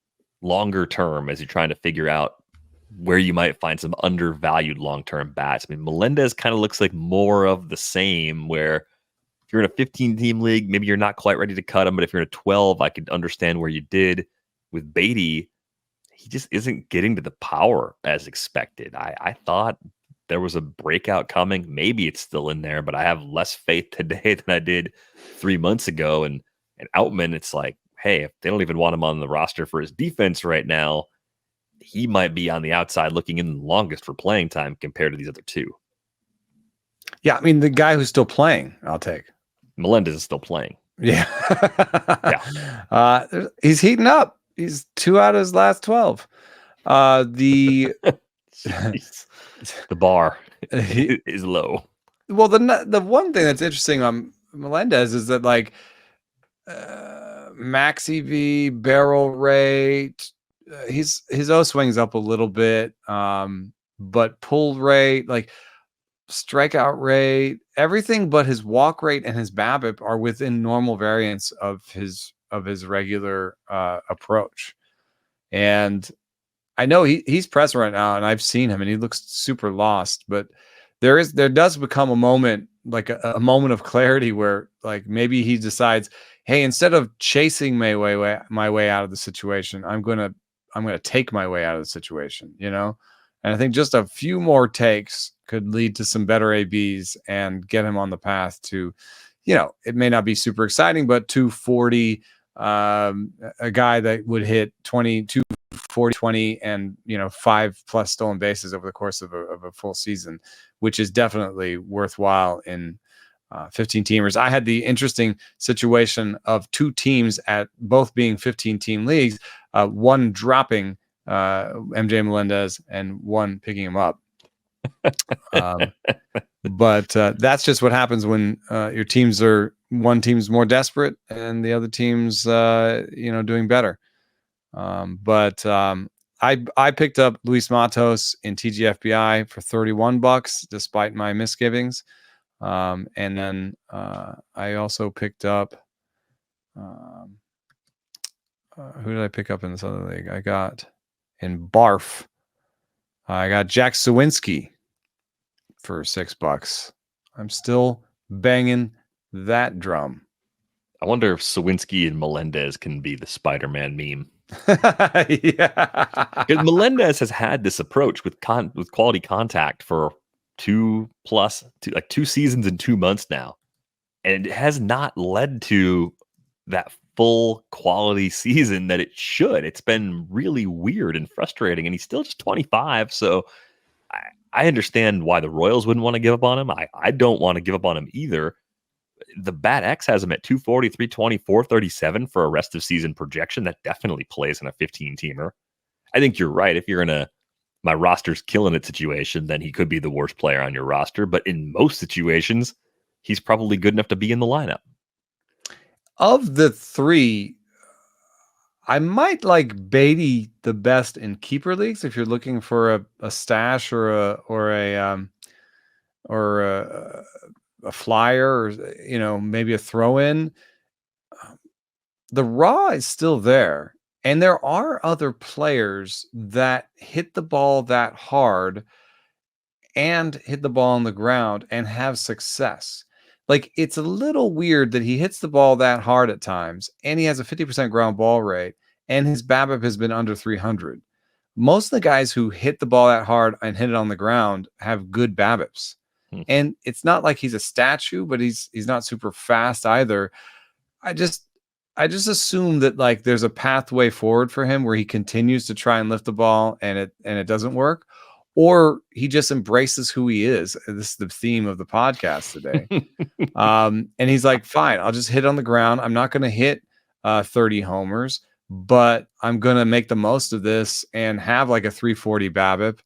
longer term as you're trying to figure out where you might find some undervalued long-term bats? I mean, Melendez kind of looks like more of the same, where if you're in a 15-team league, maybe you're not quite ready to cut him, but if you're in a 12, I could understand where you did. With Baty, he just isn't getting to the power as expected. I thought there was a breakout coming. Maybe it's still in there, but I have less faith today than I did 3 months ago. And Outman, it's like, hey, if they don't even want him on the roster for his defense right now, he might be on the outside looking in the longest for playing time compared to these other 2. Yeah, I mean, the guy who's still playing, I'll take. Melendez is still playing. Yeah. He's heating up. He's 2 out of his last 12. The bar is low. Well, the one thing that's interesting on Melendez is that, like, max EV, barrel rate, his O swings up a little bit, but pull rate, like strikeout rate, everything but his walk rate and his BABIP are within normal variance of his regular approach. And I know he's pressing right now, and I've seen him, and he looks super lost. But there does become a moment, like a moment of clarity, where, like, maybe he decides, hey, instead of chasing my way out of the situation, I'm gonna take my way out of the situation, And I think just a few more takes could lead to some better ABs and get him on the path to, it may not be super exciting, but 240, a guy that would hit 20, and 5+ stolen bases over the course of a full season, which is definitely worthwhile in 15 teamers. I had the interesting situation of 2 teams at both being 15-team leagues, one dropping MJ Melendez and one picking him up. Um, but that's just what happens when your teams are one team's more desperate and the other team's doing better. I picked up Luis Matos in TGFBI for $31 despite my misgivings. And then I also picked up who did I pick up in this other league? I got in Barf. I got Jack Sawinski for $6. I'm still banging that drum. I wonder if Sawinski and Melendez can be the Spider-Man meme. Yeah, Because Melendez has had this approach with quality contact for 2 seasons and 2 months now, and it has not led to that full quality season that it should. It's been really weird and frustrating, and he's still just 25. So I understand why the Royals wouldn't want to give up on him. I don't want to give up on him either. The Bat X has him at 240, 320, 437 for a rest of season projection. That definitely plays in a 15-teamer. I think you're right. If you're in a my roster's killing it situation, then he could be the worst player on your roster. But in most situations, he's probably good enough to be in the lineup. Of the three, I might like Baty the best in keeper leagues if you're looking for a stash or a flyer or maybe a throw in. The raw is still there, and there are other players that hit the ball that hard and hit the ball on the ground and have success. Like, it's a little weird that he hits the ball that hard at times, and he has a 50% ground ball rate, and his BABIP has been under 300. Most of the guys who hit the ball that hard and hit it on the ground have good BABIPs. And it's not like he's a statue, but he's not super fast either. I just assume that like there's a pathway forward for him where he continues to try and lift the ball and it doesn't work, or he just embraces who he is. This is the theme of the podcast today. And he's like, fine, I'll just hit on the ground. I'm not going to hit 30 homers, but I'm going to make the most of this and have like a 340 BABIP.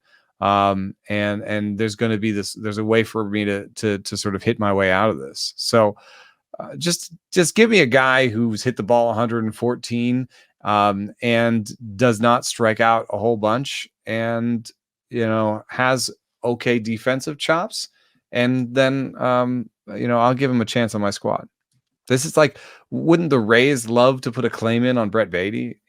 And there's going to be there's a way for me to sort of hit my way out of this. So just give me a guy who's hit the ball 114 and does not strike out a whole bunch and has okay defensive chops, and then I'll give him a chance on my squad. This is like, wouldn't the Rays love to put a claim in on Brett Baty?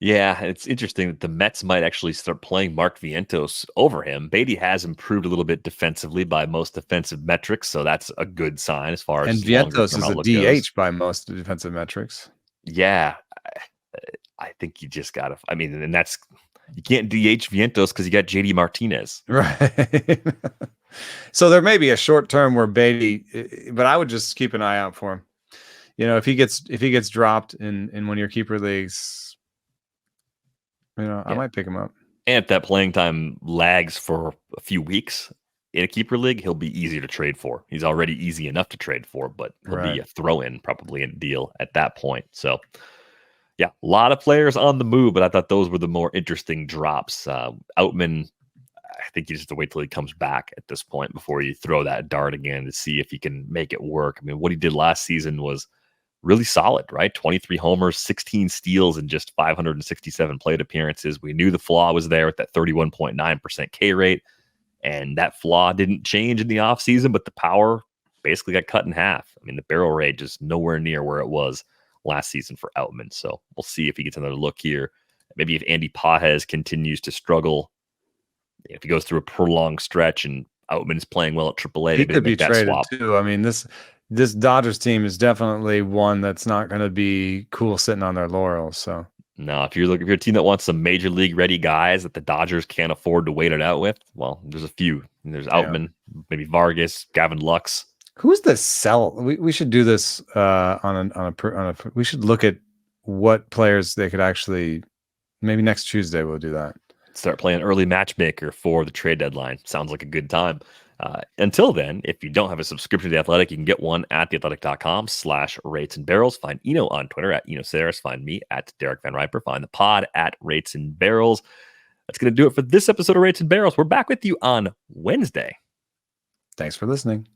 Yeah, it's interesting that the Mets might actually start playing Mark Vientos over him. Baty has improved a little bit defensively by most defensive metrics, so that's a good sign as far as and Vientos is a DH goes. By most defensive metrics. Yeah, I think you just gotta. I mean, and that's you can't DH Vientos because you got JD Martinez, right? So there may be a short term where Baty, but I would just keep an eye out for him. If he gets dropped in one of your keeper leagues. I might pick him up. And if that playing time lags for a few weeks in a keeper league, he'll be easy to trade for. He's already easy enough to trade for, but he'll be a throw-in probably in a deal at that point. So, yeah, a lot of players on the move, but I thought those were the more interesting drops. Outman, I think you just have to wait till he comes back at this point before you throw that dart again to see if he can make it work. I mean, what he did last season was really solid, right? 23 homers, 16 steals, and just 567 plate appearances. We knew the flaw was there with that 31.9% K rate, and that flaw didn't change in the offseason, but the power basically got cut in half. I mean, the barrel rate is nowhere near where it was last season for Outman. So we'll see if he gets another look here. Maybe if Andy Pages continues to struggle, if he goes through a prolonged stretch and Outman's playing well at AAA, he could be traded too. I mean, this Dodgers team is definitely one that's not going to be cool sitting on their laurels. So no, if you're a team that wants some major league ready guys that the Dodgers can't afford to wait it out with, well, there's a few. There's Outman, maybe Vargas, Gavin Lux. Who's the sell? We should do this on a. We should look at what players they could actually. Maybe next Tuesday we'll do that. Start playing early matchmaker for the trade deadline. Sounds like a good time. Until then, if you don't have a subscription to The Athletic, you can get one at theathletic.com/rates and barrels. Find Eno on Twitter at Eno Saris. Find me at Derek Van Riper. Find the pod at Rates and Barrels. That's going to do it for this episode of Rates and Barrels. We're back with you on Wednesday. Thanks for listening.